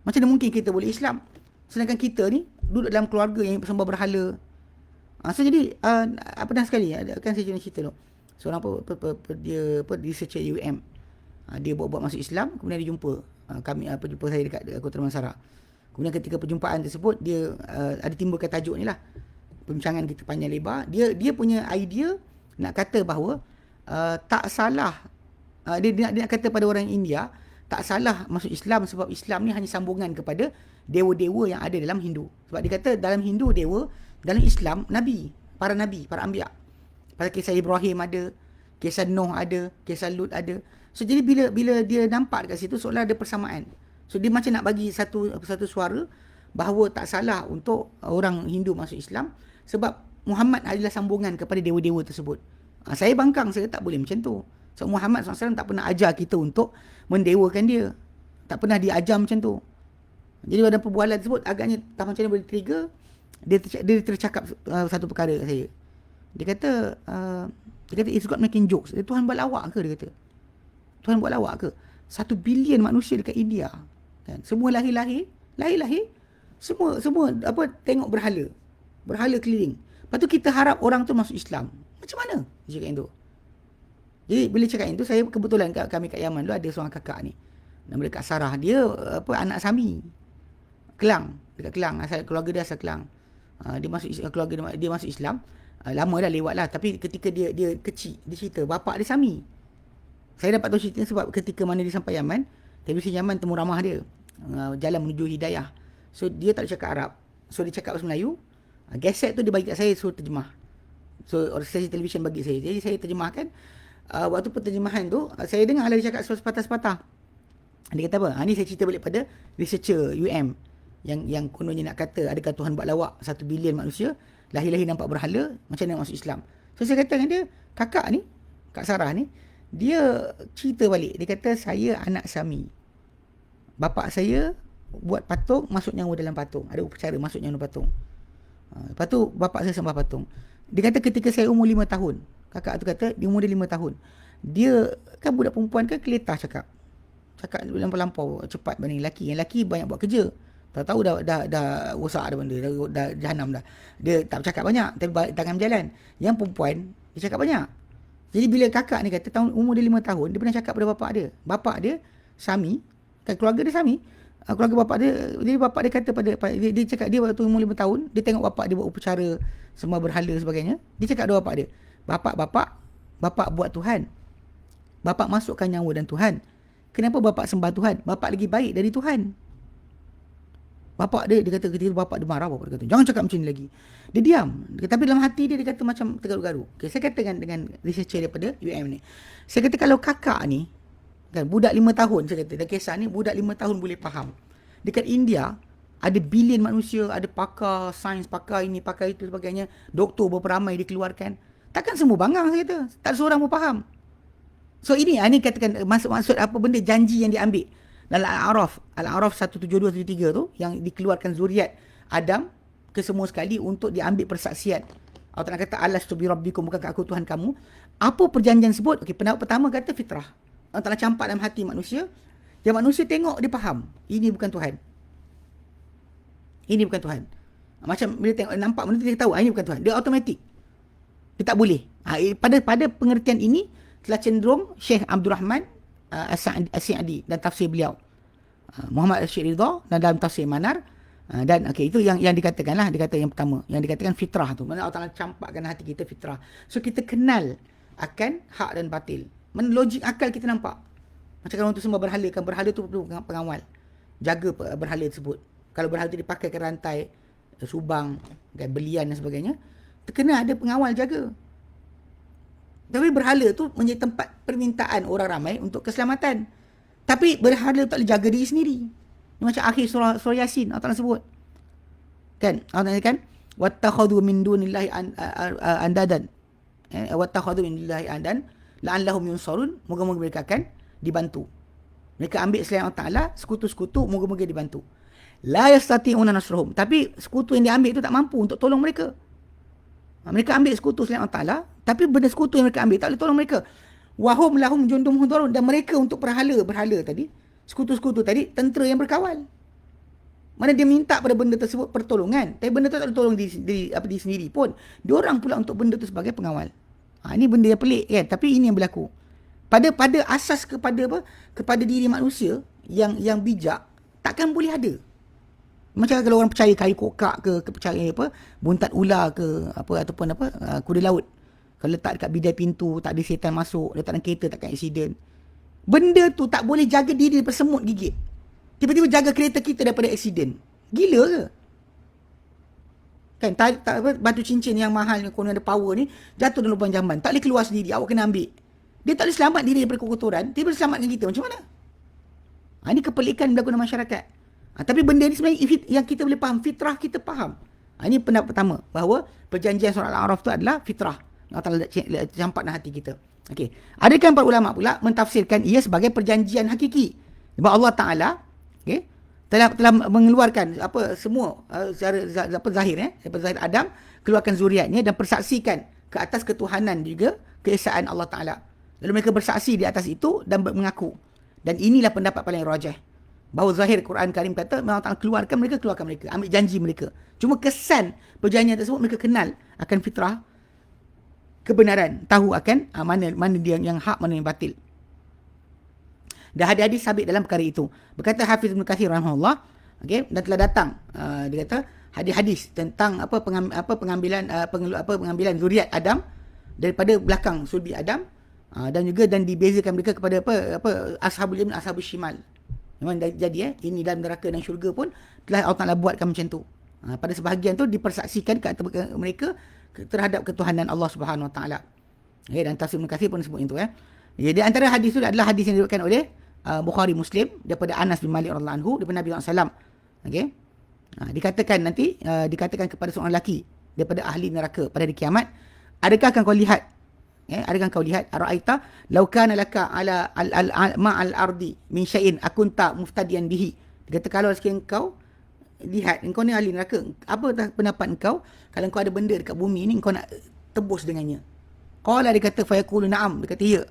Macam mana mungkin kita boleh Islam? Sedangkan kita ni duduk dalam keluarga yang sembah berhala. So jadi pernah sekali kan saya cerita tu. Seorang dia researcher UM. Dia buat masuk Islam, kemudian dia jumpa jumpa saya dekat Kota Damansara. Kemudian ketika perjumpaan tersebut dia ada timbulkan tajuk ni lah. Perbincangan kita panjang lebar. Dia punya idea nak kata bahawa tak salah dia nak kata pada orang India tak salah masuk Islam sebab Islam ni hanya sambungan kepada dewa-dewa yang ada dalam Hindu. Sebab dia kata dalam Hindu dewa, dalam Islam nabi, para anbiya. Pada kisah Ibrahim ada, kisah Nuh ada, kisah Lut ada. So jadi bila dia nampak dekat situ seolah ada persamaan. So dia macam nak bagi satu suara bahawa tak salah untuk orang Hindu masuk Islam sebab Muhammad adalah sambungan kepada dewa-dewa tersebut. Saya bangkang, saya tak boleh macam tu. So Muhammad SAW tak pernah ajar kita untuk mendewakan dia. Tak pernah dia ajar macam tu. Jadi pada perbualan tersebut agaknya tak macam mana boleh trigger. Dia tercakap satu perkara kat saya. Dia kata it's God making jokes. Tuhan buat lawak ke dia kata? Tuhan buat lawak ke? 1 bilion manusia dekat India. Kan? Semua lahir semua tengok berhala keliling. Lepas tu kita harap orang tu masuk Islam. Macam mana dia cakap itu? Jadi bila cakap itu, saya kebetulan kami kat Yaman tu ada seorang kakak ni. Nama dia Kak Sarah. Dia anak Sami. Kelang, dekat Kelang. Keluarga dia asal Kelang. Dia masuk Islam. Lama dah lewat lah. Tapi ketika dia kecil, dia cerita bapak dia Sami. Saya dapat tahu cerita sebab ketika mana dia sampai Yaman, televisi Yaman temu ramah dia. Jalan menuju hidayah. So dia tak cakap Arab. So dia cakap bahasa Melayu. Geset tu dia bagi kat saya suruh terjemah. So stesen televisyen bagi saya. Jadi saya terjemahkan. Waktu penterjemahan tu saya dengar lah dia cakap sepatah-sepatah. Dia kata apa? Ni saya cerita balik pada researcher UM yang kononnya nak kata adakah Tuhan buat lawak 1 bilion manusia lahir-lahir nampak berhala, macam mana masuk Islam. So saya kata dengan dia, kakak ni, Kak Sarah ni, dia cerita balik. Dia kata saya anak Sami. Bapak saya buat patung, masuk nyawa dalam patung. Ada upacara masuk nyawa dalam patung. Lepas tu bapak saya sembah patung. Dia kata ketika saya umur 5 tahun, kakak tu kata dia umur dia 5 tahun. Dia kan budak perempuan kan keletah cakap lampau cepat banding lelaki. Yang lelaki banyak buat kerja. Tahu dah rosak dah benda, dah jahanam dah. Dia tak bercakap banyak tapi tangan berjalan. Yang perempuan dia cakap banyak. Jadi bila kakak ni kata tahun umur dia 5 tahun, dia pernah cakap pada bapak dia. Bapak dia Sami, kan keluarga dia Sami. Keluarga bapak dia, jadi bapak dia kata dia cakap dia waktu umur 5 tahun, dia tengok bapak dia buat upacara sembah berhala sebagainya. Dia cakap pada bapak dia, bapak buat Tuhan. Bapak masukkan nyawa dan Tuhan. Kenapa bapak sembah Tuhan? Bapak lagi baik dari Tuhan. Bapak dia kata ketika bapak dia marah, bapak dia kata jangan cakap macam ni lagi. Dia diam. Tapi dalam hati dia kata macam tergaru-garu. Okay, saya kata dengan researcher daripada UM ni. Saya kata kalau kakak ni kan budak 5 tahun, saya kata, dan kisah ni budak 5 tahun boleh faham. Dekat India ada bilion manusia, ada pakar sains, pakar ini, pakar itu sebagainya, doktor berapa ramai dikeluarkan. Takkan semua bangang, saya kata. Tak seorang pun faham. So ini katakan maksud apa benda janji yang diambil dalam Al-A'raf 172-173 tu yang dikeluarkan zuriat Adam ke semua sekali untuk diambil persaksian. Allah Ta'ala kata alastu bi rabbikum, bukankah aku Tuhan kamu? Apa perjanjian sebut? Okey, pendapat pertama kata fitrah. Allah Ta'ala campak dalam hati manusia Yang manusia tengok, dia faham. Ini bukan Tuhan. Ini bukan Tuhan. Macam bila tengok, nampak benda tu, dia tahu, ini bukan Tuhan. Dia automatik. Dia tak boleh. Pada pengertian ini, telah cenderung Syekh Abdul Rahman As-Sa'di dan tafsir beliau. Muhammad Syekh Ridha dan dalam tafsir Manar. Dan itu yang dikatakan lah, dia kata yang pertama, yang dikatakan fitrah tu. Mana Allah Ta'ala campakkan hati kita fitrah. So kita kenal akan hak dan batil. Mana logik akal kita nampak. Macam kalau untuk sembah berhala, kan berhala tu perlu pengawal. Jaga berhala tersebut. Kalau berhala tu dipakai ke rantai, subang, kan, belian dan sebagainya, terkena ada pengawal jaga. Tapi berhala tu menjadi tempat permintaan orang ramai untuk keselamatan. Tapi berhala tak boleh jaga diri sendiri. Macam akhir surah Yasin Allah Ta'ala sebut. Kan? Allah Ta'ala kan? وَاتَّخَذُوا مِن دُونِ اللَّهِ أَنْدَادًا وَاتَّخَذُوا مِن اللَّهِ أَنْدَادًا لَعَلَّهُمْ يُنْصَرُونَ. Moga-moga mereka akan dibantu. Mereka ambil selain Allah Ta'ala, sekutu-sekutu, moga-moga dibantu. La yastati'una nasrahum. Tapi sekutu yang diambil itu tak mampu untuk tolong mereka. Mereka ambil sekutu selain Allah Ta'ala, tapi benda sekutu yang mereka ambil tak boleh tolong mereka. Wahum lahum jundum muhdarun. Dan mereka untuk berhala tadi, sekutu-sekutu tadi, tentera yang berkawal. Mana dia minta pada benda tersebut pertolongan, tapi benda tu tak boleh tolong diri sendiri pun. Diorang pula untuk benda tu sebagai pengawal. Ini benda yang pelik kan, tapi ini yang berlaku. Pada asas kepada diri manusia yang bijak, takkan boleh ada. Macam kalau orang percaya kayu kokak ke percaya buntat ular ke ataupun kuda laut. Kalau letak dekat bidai pintu, tak ada setan masuk, letak dalam kereta takkan aksiden. Benda tu tak boleh jaga diri daripada semut gigit. Tiba-tiba jaga kereta kita daripada aksiden. Gila ke? Kan batu cincin yang mahal yang konon ada power ni jatuh dalam lubang jamban. Tak boleh keluar sendiri, awak kena ambil. Dia tak boleh selamat diri daripada kekotoran, dia boleh selamatkan kita. Macam mana? Ini kepelikan berlaku dalam masyarakat. Tapi benda ni sebenarnya yang kita boleh faham, fitrah kita faham. Ini pendapat pertama, bahawa perjanjian surah Al-A'raf tu adalah fitrah. Allah Ta'ala campak dalam hati kita. Okey. Adakah para ulama pula mentafsirkan ia sebagai perjanjian hakiki? Sebab Allah Ta'ala telah mengeluarkan semua secara zahir daripada zahir Adam, keluarkan zuriatnya dan persaksikan ke atas ketuhanan juga keesaan Allah Ta'ala. Lalu mereka bersaksi di atas itu dan mengaku. Dan inilah pendapat paling rajih. Bahawa zahir Quran Karim kata Allah Ta'ala keluarkan mereka, ambil janji mereka. Cuma kesan perjanjian tersebut mereka kenal akan fitrah kebenaran, tahu akan mana dia yang hak, mana yang batil. Dan hadis-hadis sabit dalam perkara itu. Berkata Hafiz Ibn Katsir rahimahullah, dan telah datang dia kata hadis-hadis tentang pengambilan zuriat Adam daripada belakang sulbi Adam, dan dibezakan mereka kepada ashabul yamin, ashabul shimal. Memang jadi ini dalam neraka dan syurga pun telah Allah Ta'ala buatkan macam tu. Pada sebahagian tu dipersaksikan ke atas mereka terhadap ketuhanan Allah Subhanahu Wa Ta'ala. Dan tafsir Ibn Katsir pun sebut itu. Jadi antara hadis itu adalah hadis yang diriwayatkan oleh Bukhari Muslim daripada Anas bin Malik radhiyallahu anhu daripada Nabi SAW. Dikatakan kepada seorang lelaki daripada ahli neraka pada hari kiamat, adakah kau lihat ara'aita law kana laka ala ma'al ardi min syai'in akunta muftadiyan bihi. Dia kata kalau sekiranya engkau lihat, engkau ni ahli neraka, apa pendapat engkau kalau engkau ada benda dekat bumi ni engkau nak tebus dengannya? Qala, dia kata fayaqulu na'am, dia kata ya.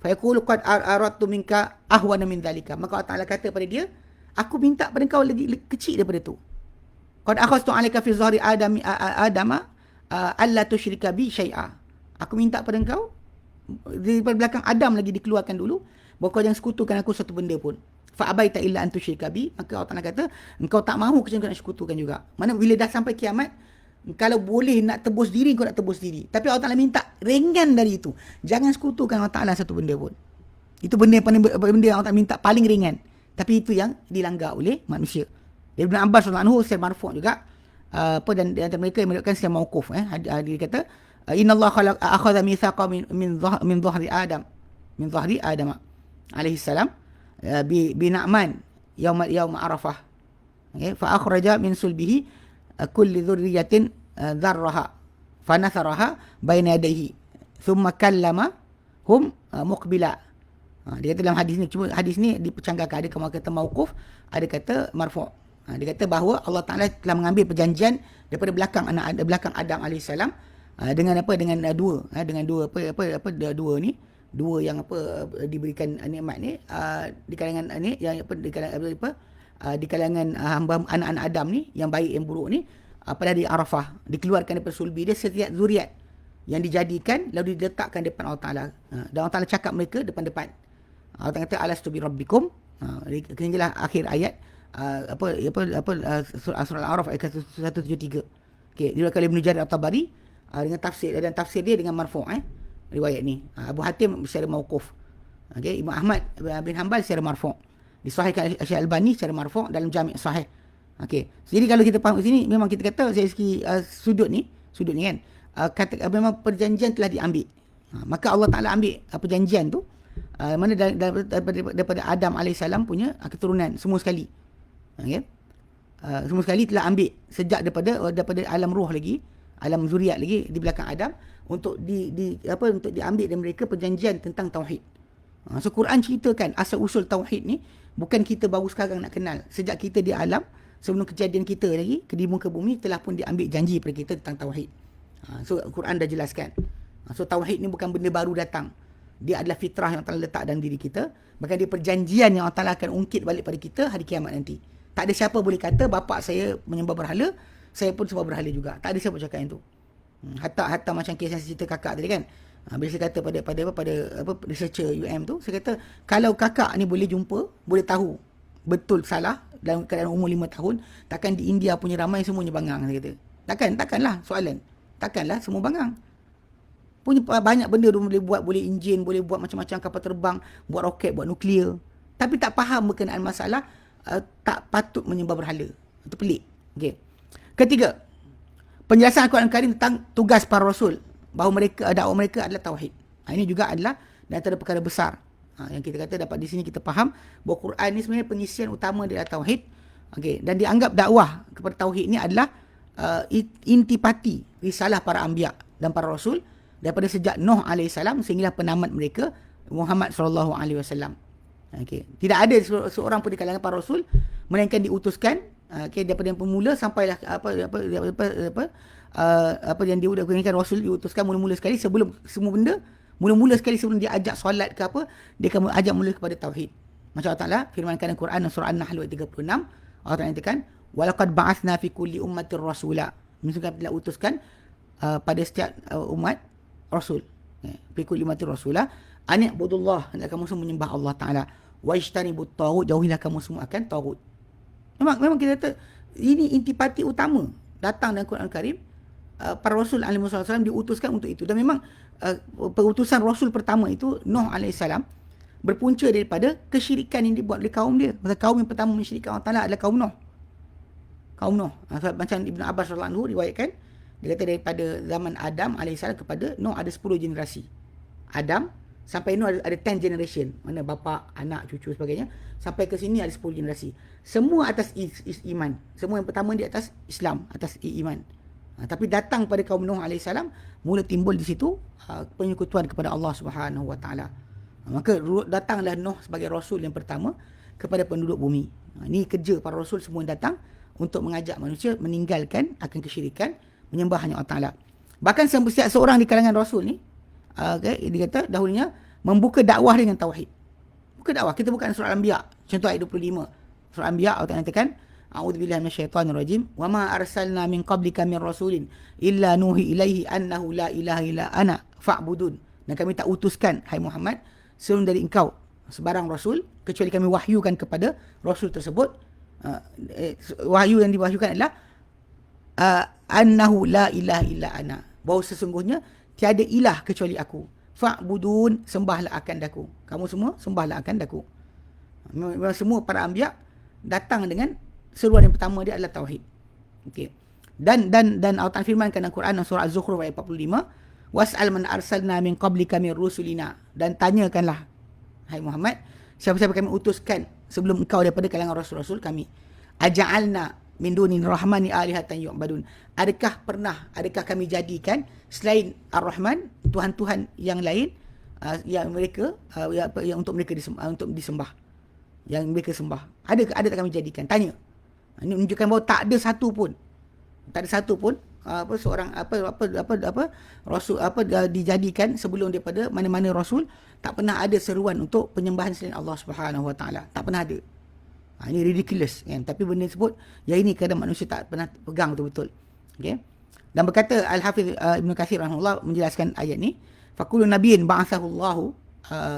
Fayaqulu qad aradtu minka ahwana min dhalika. Maka Allah Ta'ala kata pada dia, aku minta pada engkau lagi kecil daripada tu. Qad akhadtu 'alaika fi zahri adama alla tusyrika bi syai'a. Aku minta pada engkau daripada belakang Adam lagi dikeluarkan dulu, bahawa kau jangan sekutukan aku satu benda pun. Fa abaita illa an tusyrika bi. Maka Allah Ta'ala kata engkau tak mahu kecuali kau nak sekutukan juga. Mana bila dah sampai kiamat, kalau boleh nak tebus diri, kau nak tebus diri. Tapi Allah Ta'ala minta ringan dari itu. Jangan sekutukan Allah Ta'ala satu benda pun. Itu benda yang Allah Ta'ala minta paling ringan. Tapi itu yang dilanggar oleh manusia. Dari Ibn Abbas radhiyallahu anhu secara marfu' juga. Dan di antara mereka yang melihatkan secara mauquf. Dia kata, Inna Allah akhadha mithaqa min dhahri Adam. Min dhahri Adam alaihi salam. Bi Na'man yawma Arafah. Fa akhraja min sulbihi kulli dhurriyatin dharraha fanatharaha baina yadayhi thumma kallama hum muqbila. Dia kata dalam hadis ni, cuma hadis ni dipercanggakan, ada kama kata mauquf, ada kata marfu'. Dia kata bahawa Allah Ta'ala telah mengambil perjanjian daripada belakang Adam AS dengan dua dua yang diberikan nikmat ni di kalangan ni yang di kalangan di kalangan hamba anak-anak Adam ni yang baik yang buruk ni pada hari Arafah dikeluarkan daripada sulbi dia setiap zuriat yang dijadikan lalu diletakkan depan Allah Taala. Dan Allah Taala cakap mereka depan-depan. Allah Taala kata alastu bi rabbikum. Hinggalah akhir ayat surah Al-Araf ayat 173. Okey, diriwayatkan oleh Ibnu Jarir At-Tabari dengan tafsir dan tafsir dia dengan marfu' riwayat ni. Abu Hatim secara mauquf. Okey, Imam Ahmad bin Hanbal secara marfu'. Disahihkan Syekh Albani secara marfu' dalam Jami' Sahih. Okey. Jadi kalau kita faham sini memang kita kata dari segi sudut ni kan memang perjanjian telah diambil. Maka Allah Taala ambil perjanjian tu mana daripada Adam alaihissalam punya keturunan semua sekali. Okey. Semua sekali telah ambil sejak daripada alam roh lagi, alam zuriat lagi di belakang Adam untuk untuk diambil dari mereka perjanjian tentang tauhid. So Quran ceritakan asal usul tauhid ni bukan kita baru sekarang nak kenal. Sejak kita di alam, sebelum kejadian kita lagi di muka bumi telah pun diambil janji pada kita tentang tauhid. So Quran dah jelaskan. So tauhid ni bukan benda baru datang. Dia adalah fitrah yang telah letak dalam diri kita. Bahkan dia perjanjian yang Allah Ta'ala akan ungkit balik pada kita hari kiamat nanti. Tak ada siapa boleh kata bapak saya menyembah berhala, saya pun sembah berhala juga. Tak ada siapa cakap yang tu. Hatta macam kes yang saya cerita kakak tadi kan. Bila saya kata pada researcher tu, saya kata kalau kakak ni boleh jumpa, boleh tahu betul salah dalam keadaan umur 5 tahun, takkan di India punya ramai semuanya bangang, saya kata. Takkanlah soalan. Takkanlah semua bangang. Punya banyak benda dia boleh buat, boleh enjin, boleh buat macam-macam kapal terbang, buat roket, buat nuklear. Tapi tak faham berkenaan masalah tak patut menyembah berhala. Itu pelik. Okey. Ketiga, penjelasan Al-Quran Karim tentang tugas para rasul, bahawa dakwah mereka adalah tauhid. Ini juga adalah di antara perkara besar yang kita kata dapat di sini kita faham bahawa Quran ni sebenarnya pengisian utama dia adalah tauhid. Okey, dan dianggap dakwah kepada tauhid ni adalah intipati risalah para anbiya dan para rasul daripada sejak Nuh alaihissalam sehinggalah penamat mereka Muhammad sallallahu alaihi wasallam. Okey, tidak ada seorang pun di kalangan para rasul melainkan diutuskan daripada yang pemula sampailah apa yang dia inginkan rasul diutuskan mula-mula sekali sebelum semua benda, mula-mula sekali sebelum dia ajak solat ke apa, dia akan ajak mula kepada tauhid. Macam Allah Taala firmankan dalam Quran surah An-Nahl ayat 36, Allah Taala nyatakan walaqad ba'atsna fi kulli ummatin rasula. Maksudnya telah utuskan pada setiap umat rasul. Fi kulli ummatin rasula an ya'budullah, hendaklah kamu semua menyembah Allah Taala, wa ijtanibut taghut, jauhilah kamu semua akan taghut. Memang kita kata ini intipati utama datang dalam Quran Karim. Para rasul alaihi wasallam diutuskan untuk itu, dan memang perutusan rasul pertama itu Nuh alaihissalam berpunca daripada kesyirikan yang dibuat oleh kaum dia. Masa kaum yang pertama mensyirikkan Allah Taala adalah kaum Nuh. Macam Ibn Abbas radhiyallahu anhu riwayatkan, dia kata daripada zaman Adam alaihissalam kepada Nuh ada 10 generasi. Adam sampai Nuh ada 10 generation, mana bapa, anak, cucu sebagainya, sampai ke sini ada 10 generasi. Semua atas iman. Semua yang pertama di atas Islam, atas iman. Tapi datang pada kaum Nuh alaihissalam, mula timbul di situ penyekutuan kepada Allah Subhanahu wa taala. Maka datanglah Nuh sebagai rasul yang pertama kepada penduduk bumi. Ini kerja para rasul semua yang datang untuk mengajak manusia meninggalkan akan kesyirikan, menyembah hanya Allah Taala. Bahkan setiap seorang di kalangan rasul ni dia kata dahulunya membuka dakwah dengan tauhid. Buka dakwah, kita bukan surah Al-Anbiya, contoh ayat 25. Surah Al-Anbiya Allah nyatakan a'udzubillahi minasyaitonir rajim wa ma arsalna min qablika min rasulin illa nuhi ilaihi annahu la ilaha illa ana fa'budun. Dan kami tak utuskan hai Muhammad sebelum dari engkau sebarang rasul kecuali kami wahyukan kepada rasul tersebut, wahyu yang diwahyukan adalah annahu la ilaha illa ana, bahawa sesungguhnya tiada ilah kecuali aku. Fa'budun, sembahlah akan daku. Kamu semua sembahlah akan daku. Memang semua para anbiya datang dengan seruan yang pertama dia adalah tauhid. Okey. Dan Allah Ta'ala firmankan dalam Quran surah Az-Zukhruf ayat 45, was'al man arsalna min qablika min rusulina, dan tanyakanlah hai Muhammad siapa-siapa kami utuskan sebelum engkau daripada kalangan rasul-rasul kami, aja'alna min duni rahmani alihatan yu'badun, adakah kami jadikan selain Ar-Rahman tuhan-tuhan yang lain yang mereka yang untuk mereka disembah, yang mereka sembah, ada tak kami jadikan? Tanya. Ini menunjukkan bahawa tak ada satu pun seorang rasul dijadikan sebelum daripada mana-mana rasul, tak pernah ada seruan untuk penyembahan selain Allah Subhanahu Wa Taala. Tak pernah ada. Ini ridiculous kan. Tapi benda tersebut yang ini kadang manusia tak pernah pegang betul-betul. Okey. Dan berkata Al-Hafiz Ibn Katsir rahimahullah menjelaskan ayat ni, faqulu nabiyyin ba'athahu Allah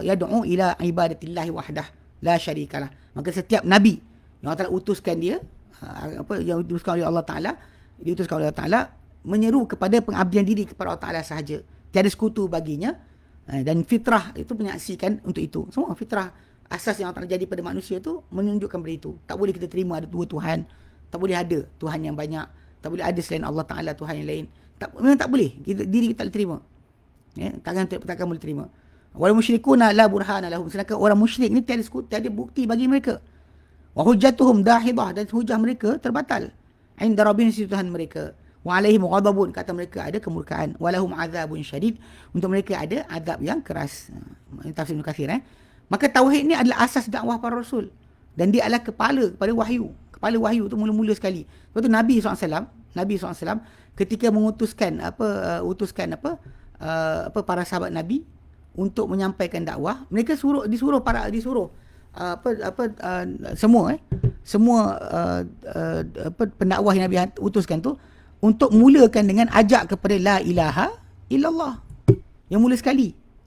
yad'u ila ibadatillahi wahdah la syarikalah. Maka setiap nabi yang Allah Taala utuskan dia, yang diutuskan oleh Allah Taala, menyeru kepada pengabdian diri kepada Allah Taala sahaja. Tiada sekutu baginya, dan fitrah itu menyaksikan untuk itu. Semua fitrah asas yang Allah Taala jadi pada manusia tu menunjukkan pada itu. Tak boleh kita terima ada dua Tuhan. Tak boleh ada Tuhan yang banyak. Tak boleh ada selain Allah Taala Tuhan yang lain. Memang tak boleh. Diri kita tak boleh terima. Ya, takkan boleh terima. Wal musyrikuna la burhana lahum. Sedangkan orang musyrik ni tiada bukti bagi mereka. Wa hujjatuhum dahidah, dan hujah mereka terbatal. Inda rabbihim, sisi Tuhan mereka. Wa alaihim ghadabun, kata mereka ada kemurkaan. Wa lahum azabun syadid, untuk mereka ada azab yang keras. Ini tafsir Ibn Katsir. Maka tauhid ni adalah asas dakwah para rasul, dan dia adalah kepala kepada wahyu. Kepala wahyu tu mula-mula sekali. Sebab tu Nabi SAW ketika mengutuskan para sahabat Nabi untuk menyampaikan dakwah, mereka semua pendakwah yang Nabi utuskan tu untuk mulakan dengan ajak kepada la ilaha illallah. Yang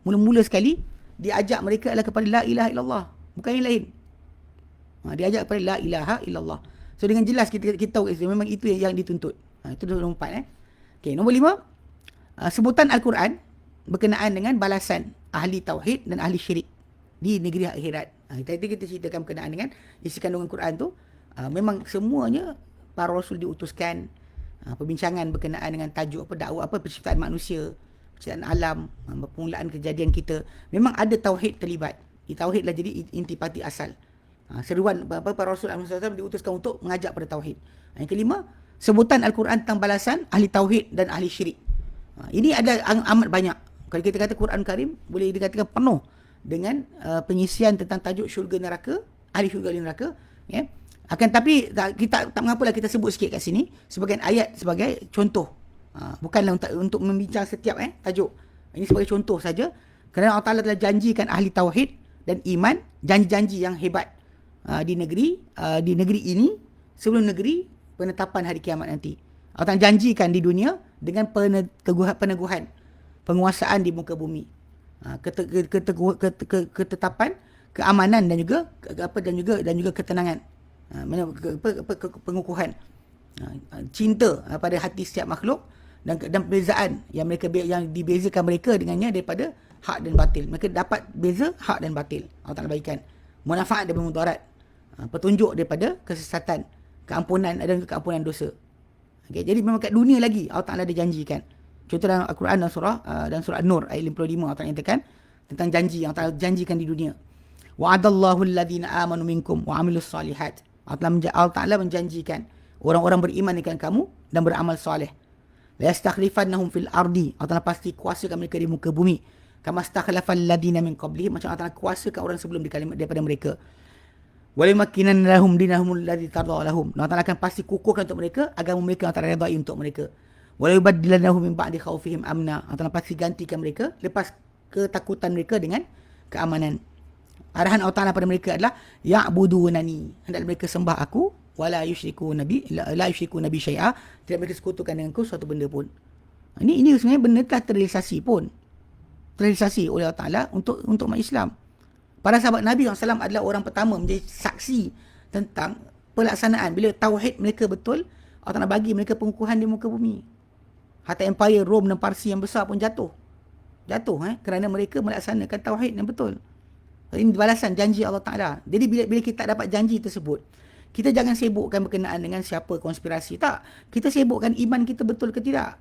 mula sekali diajak mereka adalah kepada la ilaha illallah, bukan yang lain. Diajak kepada la ilaha illallah. So dengan jelas kita tahu memang itu yang dituntut. Itu nombor 4. Okey, nombor 5, sebutan Al-Quran berkenaan dengan balasan ahli tauhid dan ahli syirik di negeri akhirat. Tadi kita ceritakan berkenaan dengan isi kandungan Quran tu. Memang semuanya para rasul diutuskan. Perbincangan berkenaan dengan tajuk dakwah penciptaan manusia, penciptaan alam, permulaan kejadian kita, memang ada tauhid terlibat. Tauhidlah jadi intipati asal. Seruan para rasul SAW diutuskan untuk mengajak pada tauhid. Yang kelima, sebutan Al-Quran tentang balasan ahli tauhid dan ahli syirik. Ini ada amat banyak. Kalau kita kata Quran Karim, boleh dikatakan penuh dengan pengisian tentang tajuk syurga neraka, ahli syurga ahli neraka. Ya. Tapi kita tak mengapalah kita sebut sikit kat sini sebagai ayat, sebagai contoh. Bukanlah untuk membincang setiap tajuk. Ini sebagai contoh saja. Kerana Allah Ta'ala telah janjikan ahli tauhid dan iman janji-janji yang hebat di negeri ini sebelum negeri penetapan hari kiamat nanti. Allah Ta'ala janjikan di dunia dengan peneguhan penguasaan di muka bumi, ketetapan, keamanan dan juga ketenangan, pengukuhan, cinta pada hati setiap makhluk, dan perbezaan yang dibezakan mereka dengannya daripada hak dan batil. Mereka dapat beza hak dan batil. Allah Ta'ala bagikan manfaat daripada mudarat, petunjuk daripada kesesatan, keampunan dan keampunan dosa. Okay, jadi memang kat dunia lagi Allah Ta'ala ada janjikan. Contoh dalam Al-Quran dan surah An-Nur ayat 55, Allah Ta'ala nyatakan tentang janji yang Allah Ta'ala janjikan di dunia. Wa'adallahu alladhina amanu minkum wa amilus salihat. Allah Ta'ala menjanjikan orang-orang beriman dengan kamu dan beramal soleh. La yastakhlifannahum fil ardi. Allah Ta'ala pasti kuasakan mereka di muka bumi. Kama stakhlafal ladina min qablihim, macam Allah Ta'ala kuasakan orang sebelum daripada mereka. Walimakinan lahum dinahumul ladzi tarda lahum. Allah Ta'ala akan pasti kukuhkan untuk mereka agama mereka yang Allah Ta'ala redai untuk mereka. Walayubaddilannahum min ba'di khawfihim amna. Allah Ta'ala pasti gantikan mereka lepas ketakutan mereka dengan keamanan. Arahan Allah Ta'ala pada mereka adalah ya'budunani, hendaklah mereka sembah aku, wala yusyriku nabi syai'a, tidak mereka sekutukan denganku suatu benda pun. Ini sebenarnya benda telah terrealisasi oleh Allah Ta'ala untuk umat Islam. Para sahabat Nabi SAW adalah orang pertama menjadi saksi tentang pelaksanaan. Bila tauhid mereka betul, Allah Ta'ala bagi mereka pengukuhan di muka bumi. Hatta empire Rom dan Parsi yang besar pun jatuh kerana mereka melaksanakan tauhid yang betul. Ini balasan janji Allah Ta'ala. Jadi bila kita dapat janji tersebut, kita jangan sibukkan berkenaan dengan siapa konspirasi. Tak. Kita sibukkan iman kita betul ke tidak.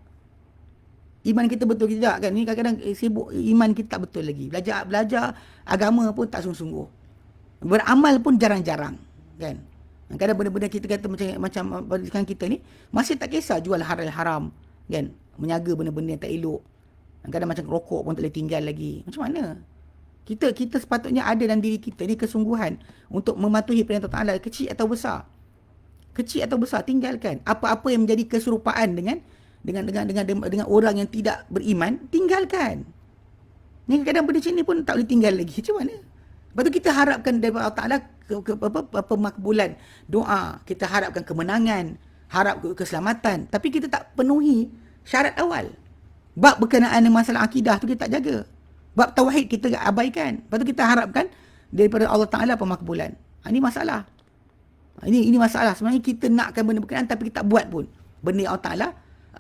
Iman kita betul ke tidak kan. Ni kadang-kadang sibuk iman kita tak betul lagi. Belajar agama pun tak sungguh-sungguh. Beramal pun jarang-jarang kan. Kadang benda-benda kita kata macam kita ni masih tak kisah jual haram kan. Menyaga benda-benda yang tak elok. Kadang macam rokok pun tak boleh tinggal lagi. Macam mana? Kita sepatutnya ada dalam diri kita ni kesungguhan untuk mematuhi perintah Allah Ta'ala, kecil atau besar. Tinggalkan apa-apa yang menjadi keserupaan dengan dengan orang yang tidak beriman, tinggalkan. Ni kadang benda macam ni pun tak boleh tinggal lagi. Macam mana? Lepas tu kita harapkan daripada Allah Ta'ala pemakbulan doa. Kita harapkan kemenangan, harap keselamatan. Tapi kita tak penuhi syarat awal. Bab berkenaan dengan masalah akidah tu kita tak jaga. Bab tauhid kita abaikan. Lepas tu kita harapkan daripada Allah Ta'ala pemakbulan. Ini masalah. Ini masalah. Sebenarnya kita nakkan benda berkenaan tapi kita tak buat pun. Benda yang Allah Ta'ala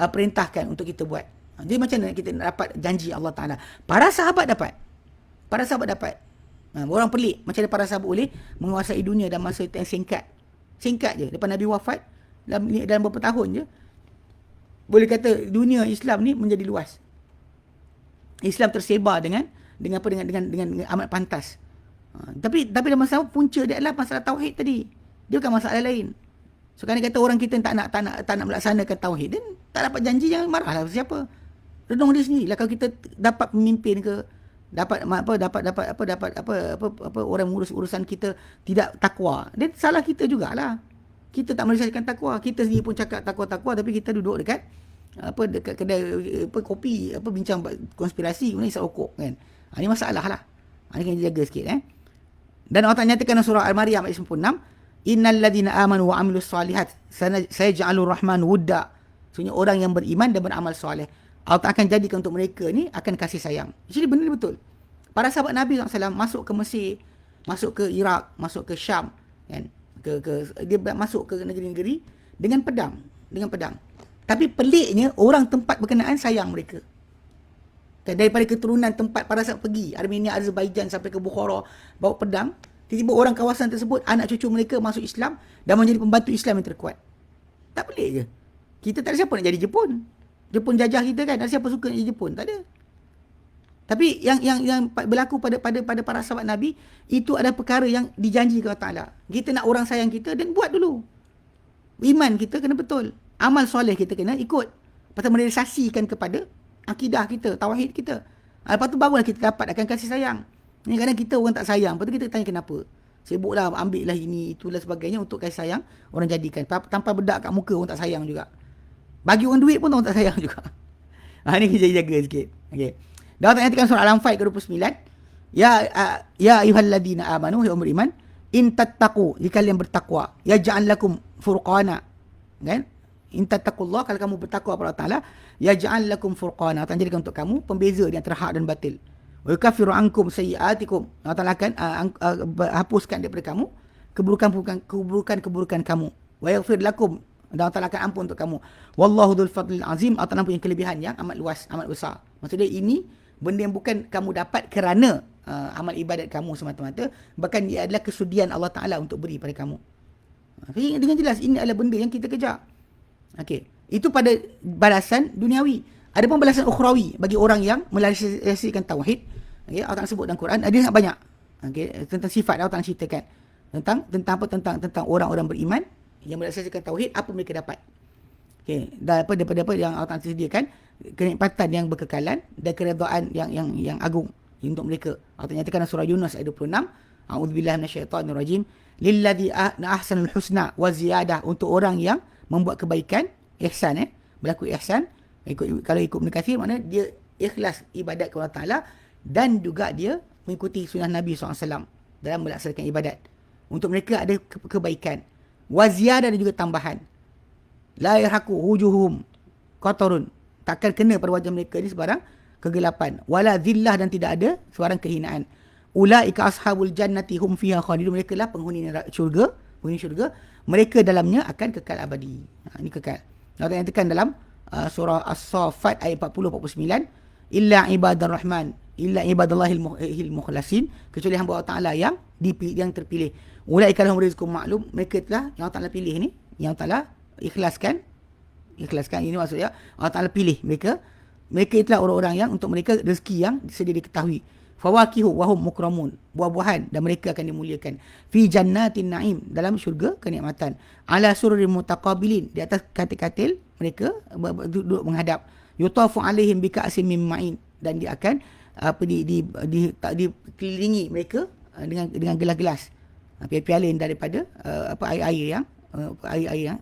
perintahkan untuk kita buat. Jadi macam mana kita nak dapat janji Allah Ta'ala? Para sahabat dapat. Orang pelik. Macam mana para sahabat boleh menguasai dunia dalam masa yang singkat. Singkat je. Lepas Nabi wafat, dalam beberapa tahun je, boleh kata dunia Islam ni menjadi luas. Islam tersebar dengan amat pantas. Tapi dalam masalah punca dia adalah masalah tauhid tadi. Dia bukan masalah lain. So kerana kata orang kita tak nak melaksanakan tauhid, dan tak dapat janji, jangan marahlah siapa. Renung dia sendirilah. Kalau kita dapat pemimpin ke, dapat orang mengurus urusan kita tidak takwa, dan salah kita jugalah. Kita tak merealisasikan takwa. Kita sendiri pun cakap takwa, tapi kita duduk dekat kedai kopi, bincang konspirasi, kemudian isap rokok kan. Ini masalah lah. Ini kena jaga sikit Dan Allah Ta'ala nyatakan dalam surah Al-Maryam ayat 96, innal ladzina amanu wa amilus solihat sayaj'alur rahman wudda. Sebenarnya orang yang beriman dan beramal soleh, Allah Ta'ala akan jadikan untuk mereka ni akan kasih sayang. Jadi benda ni betul. Para sahabat Nabi SAW masuk ke Mesir, masuk ke Iraq, masuk ke Syam, kan? Dia masuk ke negeri-negeri dengan pedang. Tapi peliknya orang tempat berkenaan sayang mereka. Kan, daripada keturunan tempat para sahabat pergi, Armenia, Azerbaijan sampai ke Bukhara, bawa pedang, tiba-tiba orang kawasan tersebut, anak cucu mereka masuk Islam dan menjadi pembantu Islam yang terkuat. Tak pelik je? Kita tak ada siapa nak jadi Jepun. Jepun jajah kita kan, ada siapa suka nak jadi Jepun? Tak ada. Tapi yang berlaku pada para sahabat Nabi, itu adalah perkara yang dijanjikan Allah Ta'ala. Kita nak orang sayang kita, dan buat dulu. Iman kita kena betul. Amal soleh kita kena ikut. Lepas tu merealisasikan kepada akidah kita, tauhid kita. Lepas tu barulah kita dapat akan kasih sayang. Ni kadang kita orang tak sayang, lepas tu kita tanya kenapa. Sibuklah ambil lah ini, itulah sebagainya untuk kasih sayang, orang jadikan. Tanpa bedak kat muka, orang tak sayang juga. Bagi orang duit pun orang tak sayang juga. Ni kita jaga sikit. Okay. Dan Allah nyatakan surah Al-Anfal ke-29, ya ayyuhalladzina amanu, ya orang beriman, in tattaqu, jika kalian bertakwa, yaj'al lakum furqana, kan? In tattaqullah, kalau kamu bertakwa kepada Allah Ta'ala, yaj'al lakum furqana, Allah jadikan untuk kamu pembeza di antara hak dan batil. Wa yukaffiru ankum sayyi'atikum, Allah Ta'ala akan hapuskan daripada kamu keburukan kamu. Wa yaghfir lakum, dan Allah Ta'ala akan ampun untuk kamu. Wallahu dzul fadlil azim, Allah Ta'ala punya kelebihan yang amat luas, amat besar. Maksudnya ini benda yang bukan kamu dapat kerana amal ibadat kamu semata-mata, bahkan ia adalah kesudian Allah Ta'ala untuk beri pada kamu. Jadi dengan jelas ini adalah benda yang kita kejar. Okey, itu pada balasan duniawi. Ada pun balasan ukhrawi bagi orang yang merealisasikan tauhid. Okey, Allah Ta'ala sebut dalam Quran, ada sangat banyak. Okey, tentang sifat Allah Ta'ala ceritakan. Tentang orang-orang beriman yang merealisasikan tauhid, apa mereka dapat. Okey, daripada apa yang Allah Ta'ala sediakan, kenikmatan yang berkekalan dan keredaan yang agung untuk mereka. Allah nyatakan dalam surah Yunus ayat 26, a'udzubillahi minasyaitonirrajim, lilladzi ahsanul husna wa ziyadah, untuk orang yang membuat kebaikan, ihsan, berlaku ihsan. Kalau ikut Ibn Katsir, maknanya dia ikhlas ibadat kepada Allah Ta'ala, dan juga dia mengikuti sunnah Nabi SAW dalam melaksanakan ibadat. Untuk mereka ada kebaikan, wa ziyadah, dan juga tambahan. La yarhaqu wujuhum qatarun, takkan kena pada wajah mereka ni sebarang kegelapan. Wala zillah, dan tidak ada sebarang kehinaan. Ulaika ashabul jannati hum fiha khalidun, mereka lah penghuni syurga, mereka dalamnya akan kekal abadi. Ini kekal. Allah nyatakan dalam surah As-Saffat ayat 40-49, illa ibadar rahman, illa ibadallahil mukhlasin, kecuali hamba Allah Ta'ala yang terpilih. Ulaika lahum rizqum ma'lum, mereka telah yang Allah Ta'ala pilih ni, yang Allah Ta'ala ikhlaskan, ini maksudnya Allah Ta'ala pilih mereka itulah orang-orang yang untuk mereka rezeki yang sedia diketahui. Fawakihu wahum mukramun, buah-buahan, dan mereka akan dimuliakan. Fi jannatin na'im, dalam syurga kenikmatan. Ala sururin mutaqabilin, di atas katil-katil mereka duduk menghadap. Yutafu alaihim bika'sin min ma'in, dan dia akan dikelilingi mereka dengan gelas-gelas, piala-piala daripada air-air yang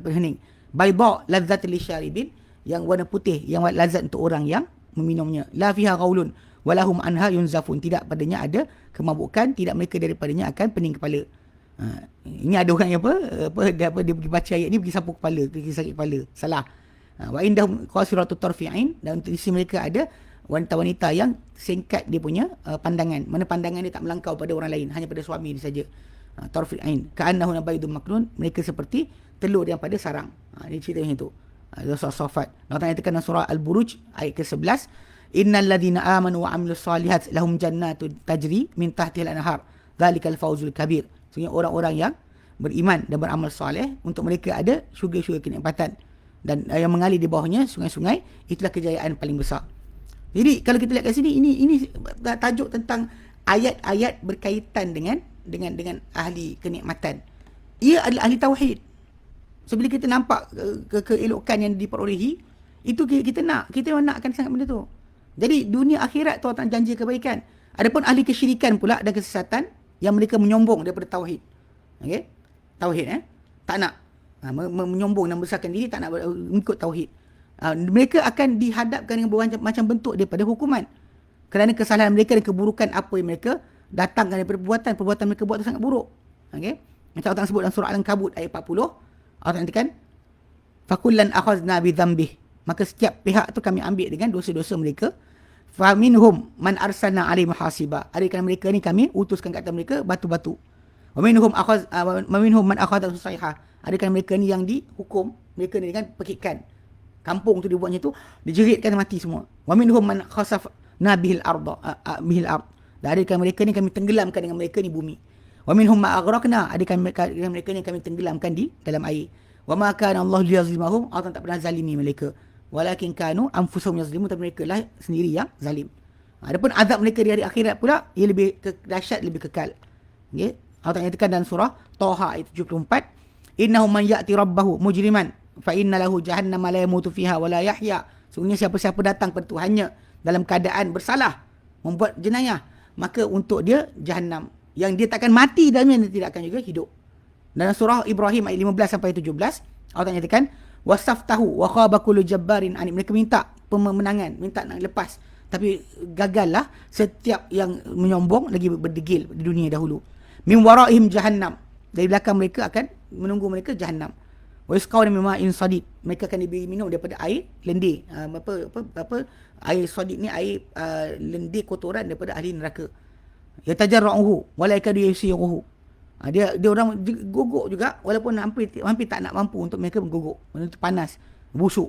hening. Bayda' ladzatil lisyaribin, yang warna putih, yang lazat untuk orang yang meminumnya. La fiha ghaulun walahum anha yunzafun. Tidak padanya ada kemabukan, tidak mereka daripadanya akan pening kepala. Ini ada orang yang dia pergi baca ayat ni pergi sapu kepala, pergi sakit kepala. Salah. Wa indahum qasiratut tarfi'ain, dan untuk isi mereka ada wanita-wanita yang singkat dia punya pandangan. Mana pandangan dia tak melangkau pada orang lain, hanya pada suami dia saja. Tarfi'ain ka'annahu nabaydun maknun, mereka seperti telur yang pada sarang. Ini cerita macam tu. Surah Safat. Allah Ta'ala nyatakan dalam surah Al-Buruj ayat ke-11, innal ladzina amanu wa 'amilus solihat lahum jannatun tajri min tahtihal anhar dzalikal fawzul kabir. Sebenarnya orang-orang yang beriman dan beramal soleh, untuk mereka ada syurga-syurga kenikmatan, dan yang mengalir di bawahnya sungai-sungai, itulah kejayaan paling besar. Jadi kalau kita lihat kat sini, ini tajuk tentang ayat-ayat berkaitan dengan ahli kenikmatan. Ia adalah ahli tauhid. So bila kita nampak keelokan yang diperolehi, itu kita nakkan sangat benda tu. Jadi dunia akhirat tu Allah janji kebaikan. Adapun ahli kesyirikan pula dan kesesatan, yang mereka menyombong daripada tauhid. Okey? Tauhid tak nak menyombong dan membesarkan diri, tak nak mengikut tauhid. Mereka akan dihadapkan dengan bermacam bentuk daripada hukuman kerana kesalahan mereka dan keburukan apa yang mereka datangkan daripada perbuatan mereka buat tu sangat buruk. Okey? Macam Allah sebut dalam surah Al-Ankabut ayat 40, Allah katakan fakullan akhazna bi dzambih, maka setiap pihak tu kami ambil dengan dosa-dosa mereka. Fa minhum man arsalna alaihim hasiba, adakah mereka ni kami utuskan kat atas mereka batu-batu. Wa minhum man akhadha sayha, adakah mereka ni yang dihukum, mereka ni dengan pekikan. Kampung tu dibuat macam tu, dijeritkan mati semua. Wa minhum man khasafna bihil ard, dan adakah mereka ni kami tenggelamkan dengan mereka ni bumi. Wa minhum ma aghraqna, adakah mereka ni kami tenggelamkan di dalam air. Wa ma kana Allah liyazlimahum, Allah tak pernah zalimi mereka. Walakin kanu anfusahum yazlimun, tapi mereka lah sendiri yang zalim. Adapun azab mereka di hari akhirat pula, ia lebih dahsyat, lebih kekal. Okey, Allah nyatakan dalam surah Taha ayat 74, innahu man ya'ti rabbahu mujriman fa inna lahu jahannama la yamutu fiha wa la yahya. Sungguhnya siapa-siapa datang kepada Tuhannya dalam keadaan bersalah, membuat jenayah, maka untuk dia Jahannam, yang dia takkan mati dalamnya dan tidak akan juga hidup. Dalam surah Ibrahim ayat 15 sampai 17, Allah nyatakan wasaftahu wa khaba kullu jabbarin anid, mereka minta pemenangan, minta nak lepas, tapi gagallah setiap yang menyombong lagi berdegil di dunia dahulu. Min waraihim jahannam, dari belakang mereka akan menunggu mereka Jahannam. Wa yusqawna min ma'in sadid, mereka akan diberi minum daripada air lendir. Air sadid ni air lendir kotoran daripada ahli neraka. Yatajarra'uhu wa la yakadu yusiruhu, dia orang gogok juga, walaupun hampir tak nak mampu untuk mereka menggogok. Benda tu panas, busuk.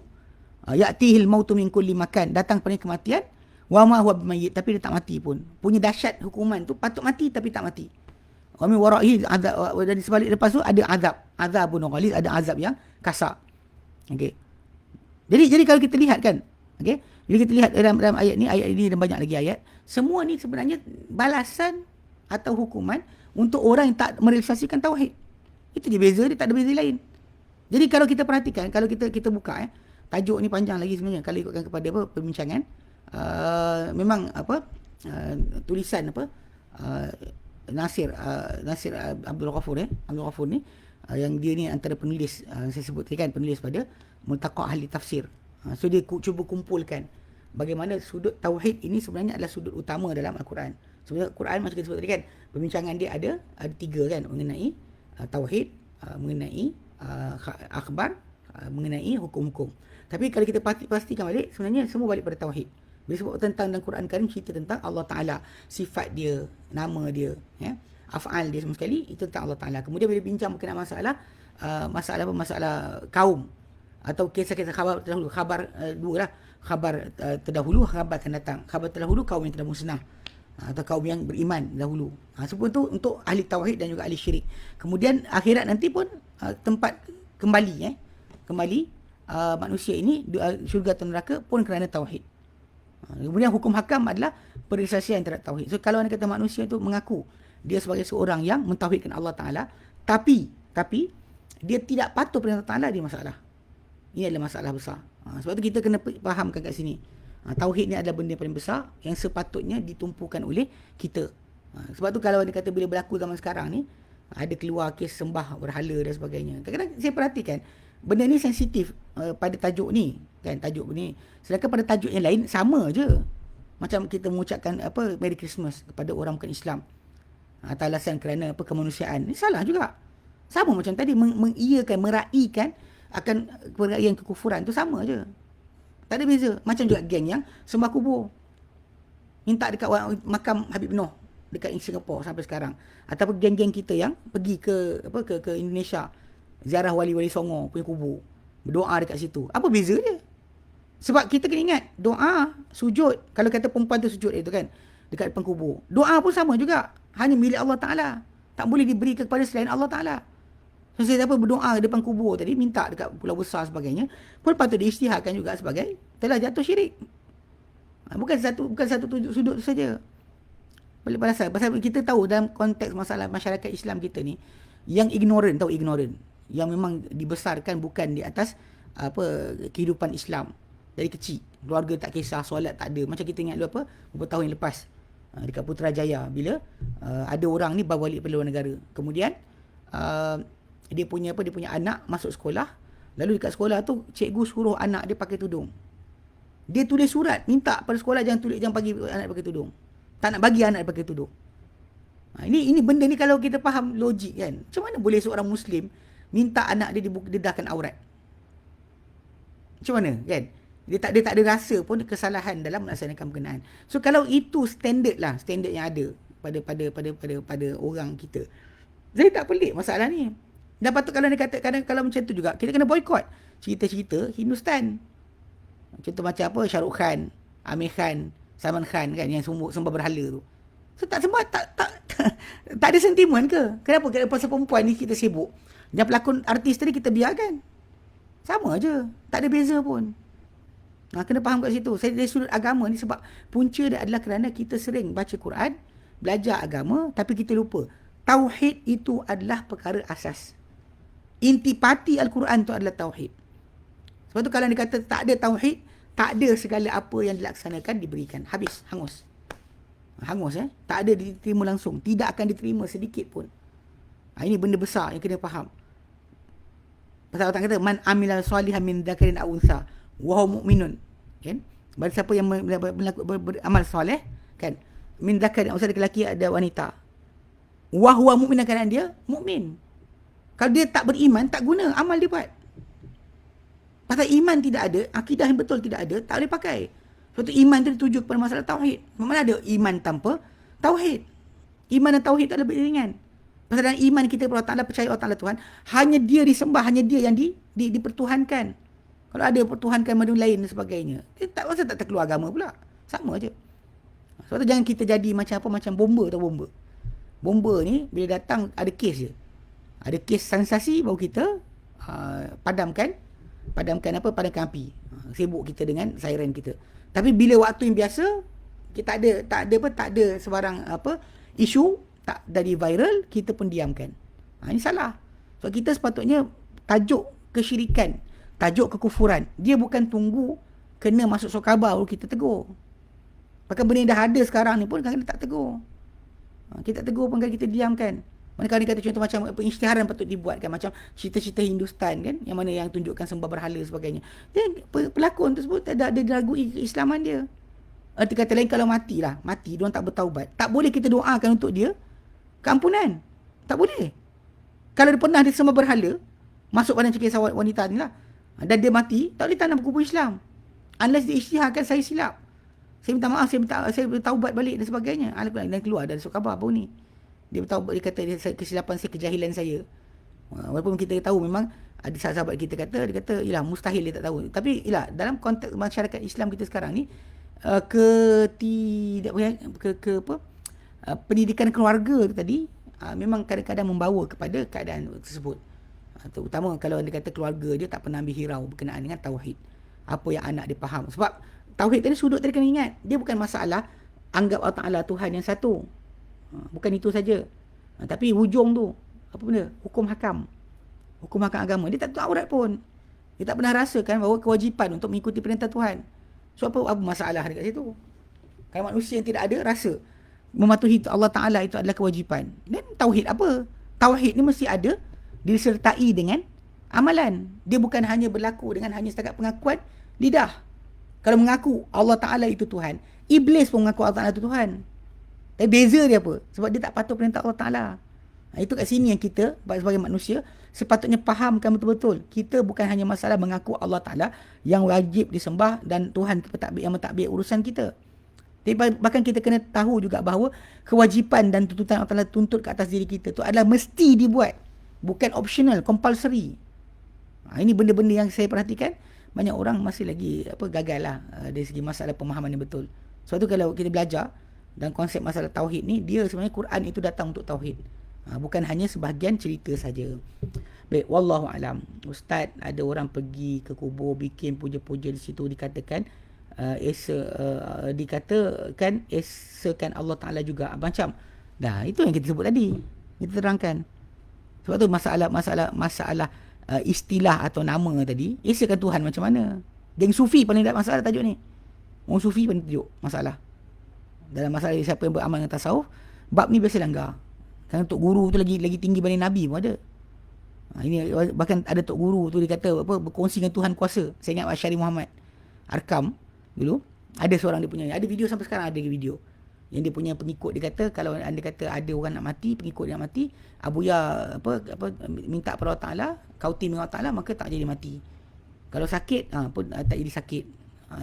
Ya'tihil mautu min kulli makan, datang pada kematian. Wa ma huwa bimayyit, tapi dia tak mati pun. Punya dahsyat hukuman tu, patut mati tapi tak mati. Wa min wara'ihi azab, dan di sebalik lepas tu ada azabun ghalid, ada azab yang kasar. Okey. Jadi kalau kita lihat kan, okey, bila kita lihat dalam ayat ini dan banyak lagi ayat, semua ni sebenarnya balasan atau hukuman untuk orang yang tak merealisasikan tauhid. Itu je beza dia, tak ada beza lain. Jadi kalau kita perhatikan, kalau kita buka tajuk ni panjang lagi sebenarnya kalau ikutkan kepada perbincangan. Memang tulisan Nasir Abdul Ghafur ni, yang dia ni antara penulis, saya sebut tadi kan, penulis pada Multaqa Ahli Tafsir. So dia cuba kumpulkan bagaimana sudut tauhid ini sebenarnya adalah sudut utama dalam Al-Quran. Sebenarnya Quran macam kita sebut tadi kan, perbincangan dia ada tiga kan, mengenai tauhid, mengenai akhbar, mengenai hukum-hukum. Tapi kalau kita pastikan balik, sebenarnya semua balik pada tauhid. Bila sebut tentang dalam Quran Karim, cerita tentang Allah Ta'ala, sifat dia, nama dia, af'al dia semua sekali, itu tentang Allah Ta'ala. Kemudian bila bincang berkenaan masalah kaum, atau kisah-kisah khabar terdahulu, khabar terdahulu, khabar akan datang. Khabar terdahulu kaum yang telah musnah, atau kaum yang beriman dahulu. Semua tu untuk ahli tauhid dan juga ahli syirik. Kemudian akhirat nanti pun tempat kembali manusia ini, syurga atau neraka pun kerana tauhid. Kemudian hukum hakam adalah perealisasian terhadap tauhid. So kalau anda kata manusia tu mengaku dia sebagai seorang yang mentauhidkan Allah Ta'ala, tapi dia tidak patuh pada Allah Ta'ala, dia masalah. Ini adalah masalah besar. Sebab tu kita kena fahamkan kat sini. Tauhid ni adalah benda yang paling besar yang sepatutnya ditumpukan oleh kita. Sebab tu kalau anda kata bila berlaku zaman sekarang ni, ada keluar kes sembah berhala dan sebagainya, kadang-kadang saya perhatikan benda ni sensitif. pada tajuk ni kan, tajuk ni. Sedangkan pada tajuk yang lain sama je. Macam kita mengucapkan Merry Christmas kepada orang bukan Islam atas alasan kerana kemanusiaan. Ni salah juga. Sama macam tadi mengiyakan, meraihkan akan perayaan kekufuran tu sama je. Tak ada beza. Macam juga geng yang sembah kubur. Minta dekat makam Habib Noh dekat Singapura sampai sekarang. Ataupun geng-geng kita yang pergi ke Indonesia, ziarah wali-wali Songo punya kubur, berdoa dekat situ. Apa beza dia? Sebab kita kena ingat, doa, sujud, kalau kata perempuan tu sujud itu kan, dekat depan kubur, doa pun sama juga. Hanya milik Allah Ta'ala. Tak boleh diberi kepada selain Allah Ta'ala. So, siapa berdoa depan kubur tadi, minta dekat pulau besar sebagainya, pun patut diisytiharkan juga sebagai telah jatuh syirik. Bukan satu sudut tu saja. Pasal kita tahu dalam konteks masalah masyarakat Islam kita ni, yang ignorant, yang memang dibesarkan bukan di atas kehidupan Islam dari kecil. Keluarga tak kisah, solat tak ada. Macam kita ingat dulu beberapa tahun yang lepas dekat Putrajaya, bila ada orang ni bawa balik pada luar negara. Kemudian dia punya anak masuk sekolah, lalu dekat sekolah tu cikgu suruh anak dia pakai tudung. Dia tulis surat minta pada sekolah jangan bagi anak pakai tudung. Tak nak bagi anak pakai tudung. Ini benda ni kalau kita faham logik kan. Macam mana boleh seorang Muslim minta anak dia didedahkan aurat? Macam mana kan? Dia tak ada rasa pun kesalahan dalam melaksanakan berkenaan. So kalau itu standard yang ada pada orang kita. Jadi tak pelik masalah ni. Dan patut kalau dia kata kalau macam tu juga, kita kena boykot cerita-cerita Hindustan. Contoh macam Shah Rukh Khan, Amir Khan, Salman Khan kan, yang sembah berhala tu. So tak sembah, tak ada sentimen ke? Kenapa pasal perempuan ni kita sibuk? Dan pelakon artis tadi kita biarkan. Sama je, tak ada beza pun. Kena faham kat situ. Saya dari sudut agama ni, sebab punca dia adalah kerana kita sering baca Quran, belajar agama, tapi kita lupa tauhid itu adalah perkara asas. Intipati Al-Quran tu adalah tauhid. Sebab tu kalau dia kata tak ada tauhid, tak ada segala apa yang dilaksanakan diberikan. Habis, hangus. Hangus tak ada diterima langsung. Tidak akan diterima sedikit pun. Ini benda besar yang kena faham. Pasal orang kata, man amila salihan min dzakarin aw untha wa huwa mu'minun. Kan? Bagi siapa yang beramal soleh, kan? Min dzakarin, maksudnya lelaki ada wanita. Wa huwa mu'min, kerana dia mukmin. Kalau dia tak beriman, tak guna amal dia buat. Pasal iman tidak ada, akidah yang betul tidak ada, tak boleh pakai. Sebab tu iman tu dituju kepada masalah tauhid. Mana ada iman tanpa tauhid? Iman dan tauhid tak lebih ringan. Pasal dalam iman kita kepada Allah Ta'ala, percaya Allah Ta'ala Tuhan, hanya dia disembah, hanya dia yang dipertuhankan. Kalau ada pertuhankan manusia lain dan sebagainya, tak rasa tak terkeluar agama pula. Sama je. Sebab tu jangan kita jadi macam bomba atau bomba. Bomba ni bila datang ada kes je. Ada kes sensasi, baru kita padamkan api. Sibuk kita dengan siren kita. Tapi bila waktu yang biasa, kita tak ada sebarang isu tak dari viral, kita pun diamkan. Ini salah. So kita sepatutnya tajuk kesyirikan, tajuk kekufuran, dia bukan tunggu kena masuk surah khabar baru kita tegur. Bahkan benda yang dah ada sekarang ni pun kadang-kadang tak tegur. Kita tegur pun kadang kita diamkan. Mana kata contoh macam pengisytiharan patut dibuat kan, macam cerita-cerita Hindustan kan, yang mana yang tunjukkan sembah berhala sebagainya. Dan pelakon tersebut ada diragui keislaman dia. Arti kata lain, kalau mati, diorang tak bertaubat, tak boleh kita doakan untuk dia keampunan. Tak boleh. Kalau dia pernah disembah berhala, masuk pada kisah wanita ni lah, dan dia mati, tak boleh tanam kubur Islam. Unless dia isytiharkan, saya silap, saya minta maaf, saya bertaubat balik dan sebagainya. Dan keluar dari surat khabar baru ni. Dia bertaubat, dia kata kesilapan saya, kejahilan saya. Walaupun kita tahu memang ada sahabat kita dia kata ialah mustahil dia tak tahu. Tapi ialah dalam konteks masyarakat Islam kita sekarang ni, pendidikan keluarga tadi memang kadang-kadang membawa kepada keadaan tersebut. Terutama kalau dia kata keluarga dia tak pernah ambil hirau berkenaan dengan tauhid. Apa yang anak dia faham. Sebab tauhid tadi, sudut tadi kena ingat, dia bukan masalah anggap Allah Ta'ala Tuhan yang satu. Bukan itu saja. Tapi hujung tu, apa benda? Hukum hakam agama. Dia tak tahu aurat pun. Dia tak pernah rasakan bahawa kewajipan untuk mengikuti perintah Tuhan. So apa masalah dekat situ? Kalau manusia yang tidak ada rasa mematuhi Allah Ta'ala itu adalah kewajipan. Dan tauhid apa? Tauhid ni mesti ada disertai dengan Amalan. Dia bukan hanya berlaku dengan hanya setakat pengakuan lidah. Kalau mengaku Allah Ta'ala itu Tuhan, Iblis pun mengaku Allah Ta'ala itu Tuhan. Tapi beza dia apa? Sebab dia tak patuh perintah Allah Ta'ala. Itu kat sini yang kita sebagai manusia sepatutnya fahamkan betul-betul. Kita bukan hanya masalah mengaku Allah Ta'ala yang wajib disembah dan Tuhan yang mentadbir urusan kita. Tapi bahkan kita kena tahu juga bahawa kewajipan dan tuntutan Allah Ta'ala tuntut ke atas diri kita tu adalah mesti dibuat. Bukan optional, compulsory. Ini benda-benda yang saya perhatikan. Banyak orang masih lagi gagal lah dari segi masalah pemahaman yang betul. Sebab tu kalau kita belajar dan konsep masalah tauhid ni, dia sebenarnya Quran itu datang untuk tauhid. Bukan hanya sebahagian cerita saja. Baik, wallahu alam. Ustaz, ada orang pergi ke kubur bikin puja-puja di situ, dikatakan dikatakan esakan Allah Taala juga. Macam dah itu yang kita sebut tadi. Kita terangkan. Sebab tu masalah istilah atau nama tadi, esakan Tuhan macam mana? Geng sufi paling tak masalah tajuk ni. Orang sufi paling tajuk masalah. Dalam masalah siapa yang beramal dengan tasawuf, bab ni biasa langgar. Kan tok guru tu lagi tinggi banding nabi pun ada. Ini bahkan ada tok guru tu dia kata berkongsi dengan Tuhan kuasa. Saya ingat Syarif Muhammad Arkam dulu ada seorang dia punya, ada video sampai sekarang, ada video yang dia punya pengikut dia kata, kalau anda kata ada orang nak mati, pengikut dia nak mati, Abuya minta pada Allah Taala, kauti dengan Allah Taala, maka tak jadi mati. Kalau sakit pun tak jadi sakit.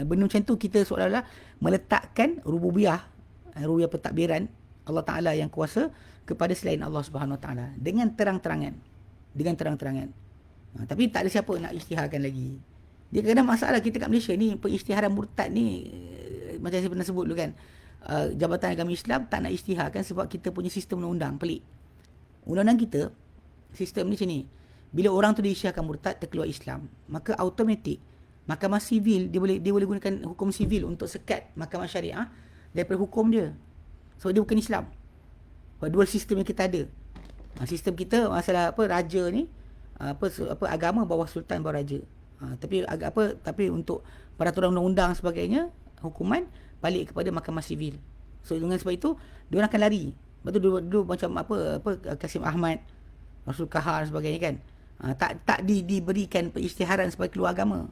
Benda macam tu kita seolah-olah meletakkan rububiyah pentadbiran Allah Taala yang kuasa kepada selain Allah Subhanahu Wa Taala dengan terang-terangan. Tapi tak ada siapa nak isytiharkan lagi. Dia kadang masalah kita kat Malaysia ni, pengisytiharan murtad ni, macam saya pernah sebut dulu kan, Jabatan Agama Islam tak nak isytiharkan sebab kita punya sistem undang-undang pelik. Undang-undang kita, sistem ni macam ni. Bila orang tu diisytiharkan murtad, terkeluar Islam, maka automatik Mahkamah Sivil dia boleh gunakan hukum sivil untuk sekat Mahkamah Syariah daripada hukum dia. Sebab dia bukan Islam. Dua sistem yang kita ada. Sistem kita masalah raja ni, agama bawah sultan bawah raja. Tapi untuk peraturan undang-undang sebagainya, hukuman balik kepada Mahkamah Sivil. So dengan sebab itu dia orang akan lari. Betul dulu macam Kasim Ahmad, Rasul Kahar sebagainya kan. Tak diberikan pengisytiharan sebagai keluar agama.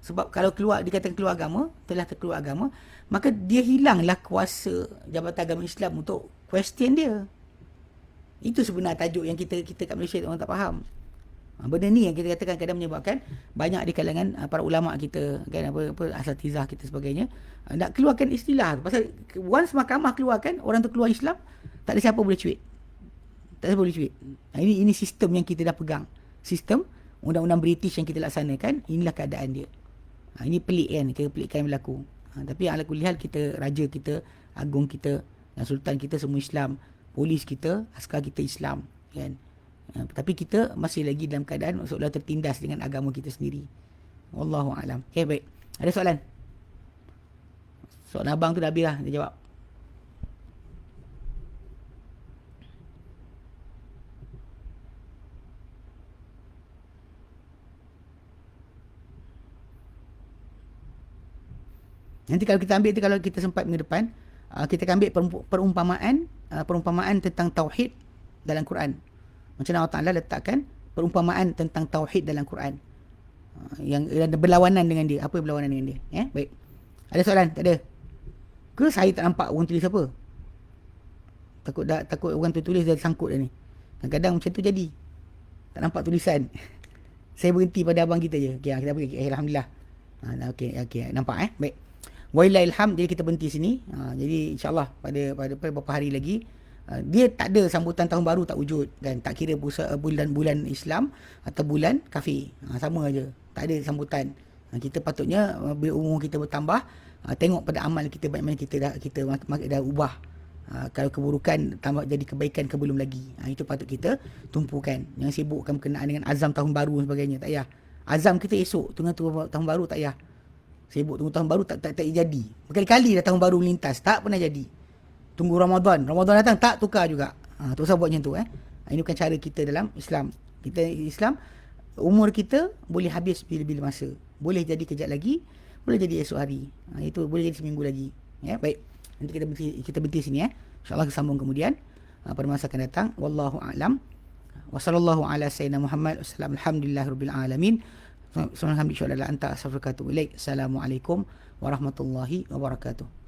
Sebab kalau dikatakan keluar agama, telah terkeluar agama, maka dia hilanglah kuasa Jabatan Agama Islam untuk question dia. Itu sebenar tajuk yang kita kat Malaysia orang tak faham. Benda ni yang kita katakan kadang menyebabkan banyak di kalangan para ulama kita kan, asatizah kita sebagainya nak keluarkan istilah. Pasal once mahkamah keluarkan orang tu keluar Islam, tak ada siapa boleh cuit. Ini sistem yang kita dah pegang. Sistem undang-undang British yang kita laksanakan, inilah keadaan dia. Ini pelik kan, kepelikan berlaku. Tapi ala kulli hal, kita raja kita, agung kita dan sultan kita semua Islam, polis kita, askar kita Islam kan. Tapi kita masih lagi dalam keadaan seolah tertindas dengan agama kita sendiri. Wallahu a'lam. Okay, baik. Ada soalan? Soalan abang tu dah habis lah, dia jawab. Nanti kalau kita ambil tu, kalau kita sempat minggu depan, kita akan ambil perumpamaan tentang tauhid dalam Quran. Macam Allah Ta'ala letakkan perumpamaan tentang tauhid dalam Quran. Yang berlawanan dengan dia. Apa berlawanan dengan dia? Baik. Ada soalan? Tak ada? Ke saya tak nampak orang tulis apa? Takut orang tu tulis dah sangkut dah ni. Kadang-kadang macam tu jadi. Tak nampak tulisan. Saya berhenti pada abang kita je. Okay, kita pergi. Alhamdulillah. Okay. Nampak Baik. Waillahil hamd. Jadi kita berhenti sini. Jadi insyaAllah pada beberapa hari lagi, dia tak ada sambutan tahun baru, tak wujud kan, tak kira bulan Islam atau bulan kafir, sama aja, tak ada sambutan. Kita patutnya bila umur kita bertambah, tengok pada amal kita, bagaimana kita dah ubah. Kalau keburukan tambah jadi kebaikan ke belum lagi, itu patut kita tumpukan. Jangan sibukkan berkenaan dengan azam tahun baru dan sebagainya, tak payah. Azam kita esok tunggu tahun baru, tak payah sibuk tunggu tahun baru, tak jadi. Berkali-kali dah tahun baru melintas, tak pernah jadi. Tunggu Ramadan datang, tak tukar juga. Tak usah buat macam tu. Ini bukan cara kita dalam Islam. Kita Islam, umur kita boleh habis bila-bila masa. Boleh jadi kejap lagi, boleh jadi esok hari. Itu boleh jadi seminggu lagi. Baik. Nanti kita berhenti sini. InsyaAllah kita sambung kemudian pada masa akan datang. Wallahu a'lam. Wassallallahu ala sayyidina Muhammad. Alhamdulillahirabbil alamin. Subhanallah, anta astaghfiruka wa atubu ilaik. Assalamualaikum warahmatullahi wabarakatuh.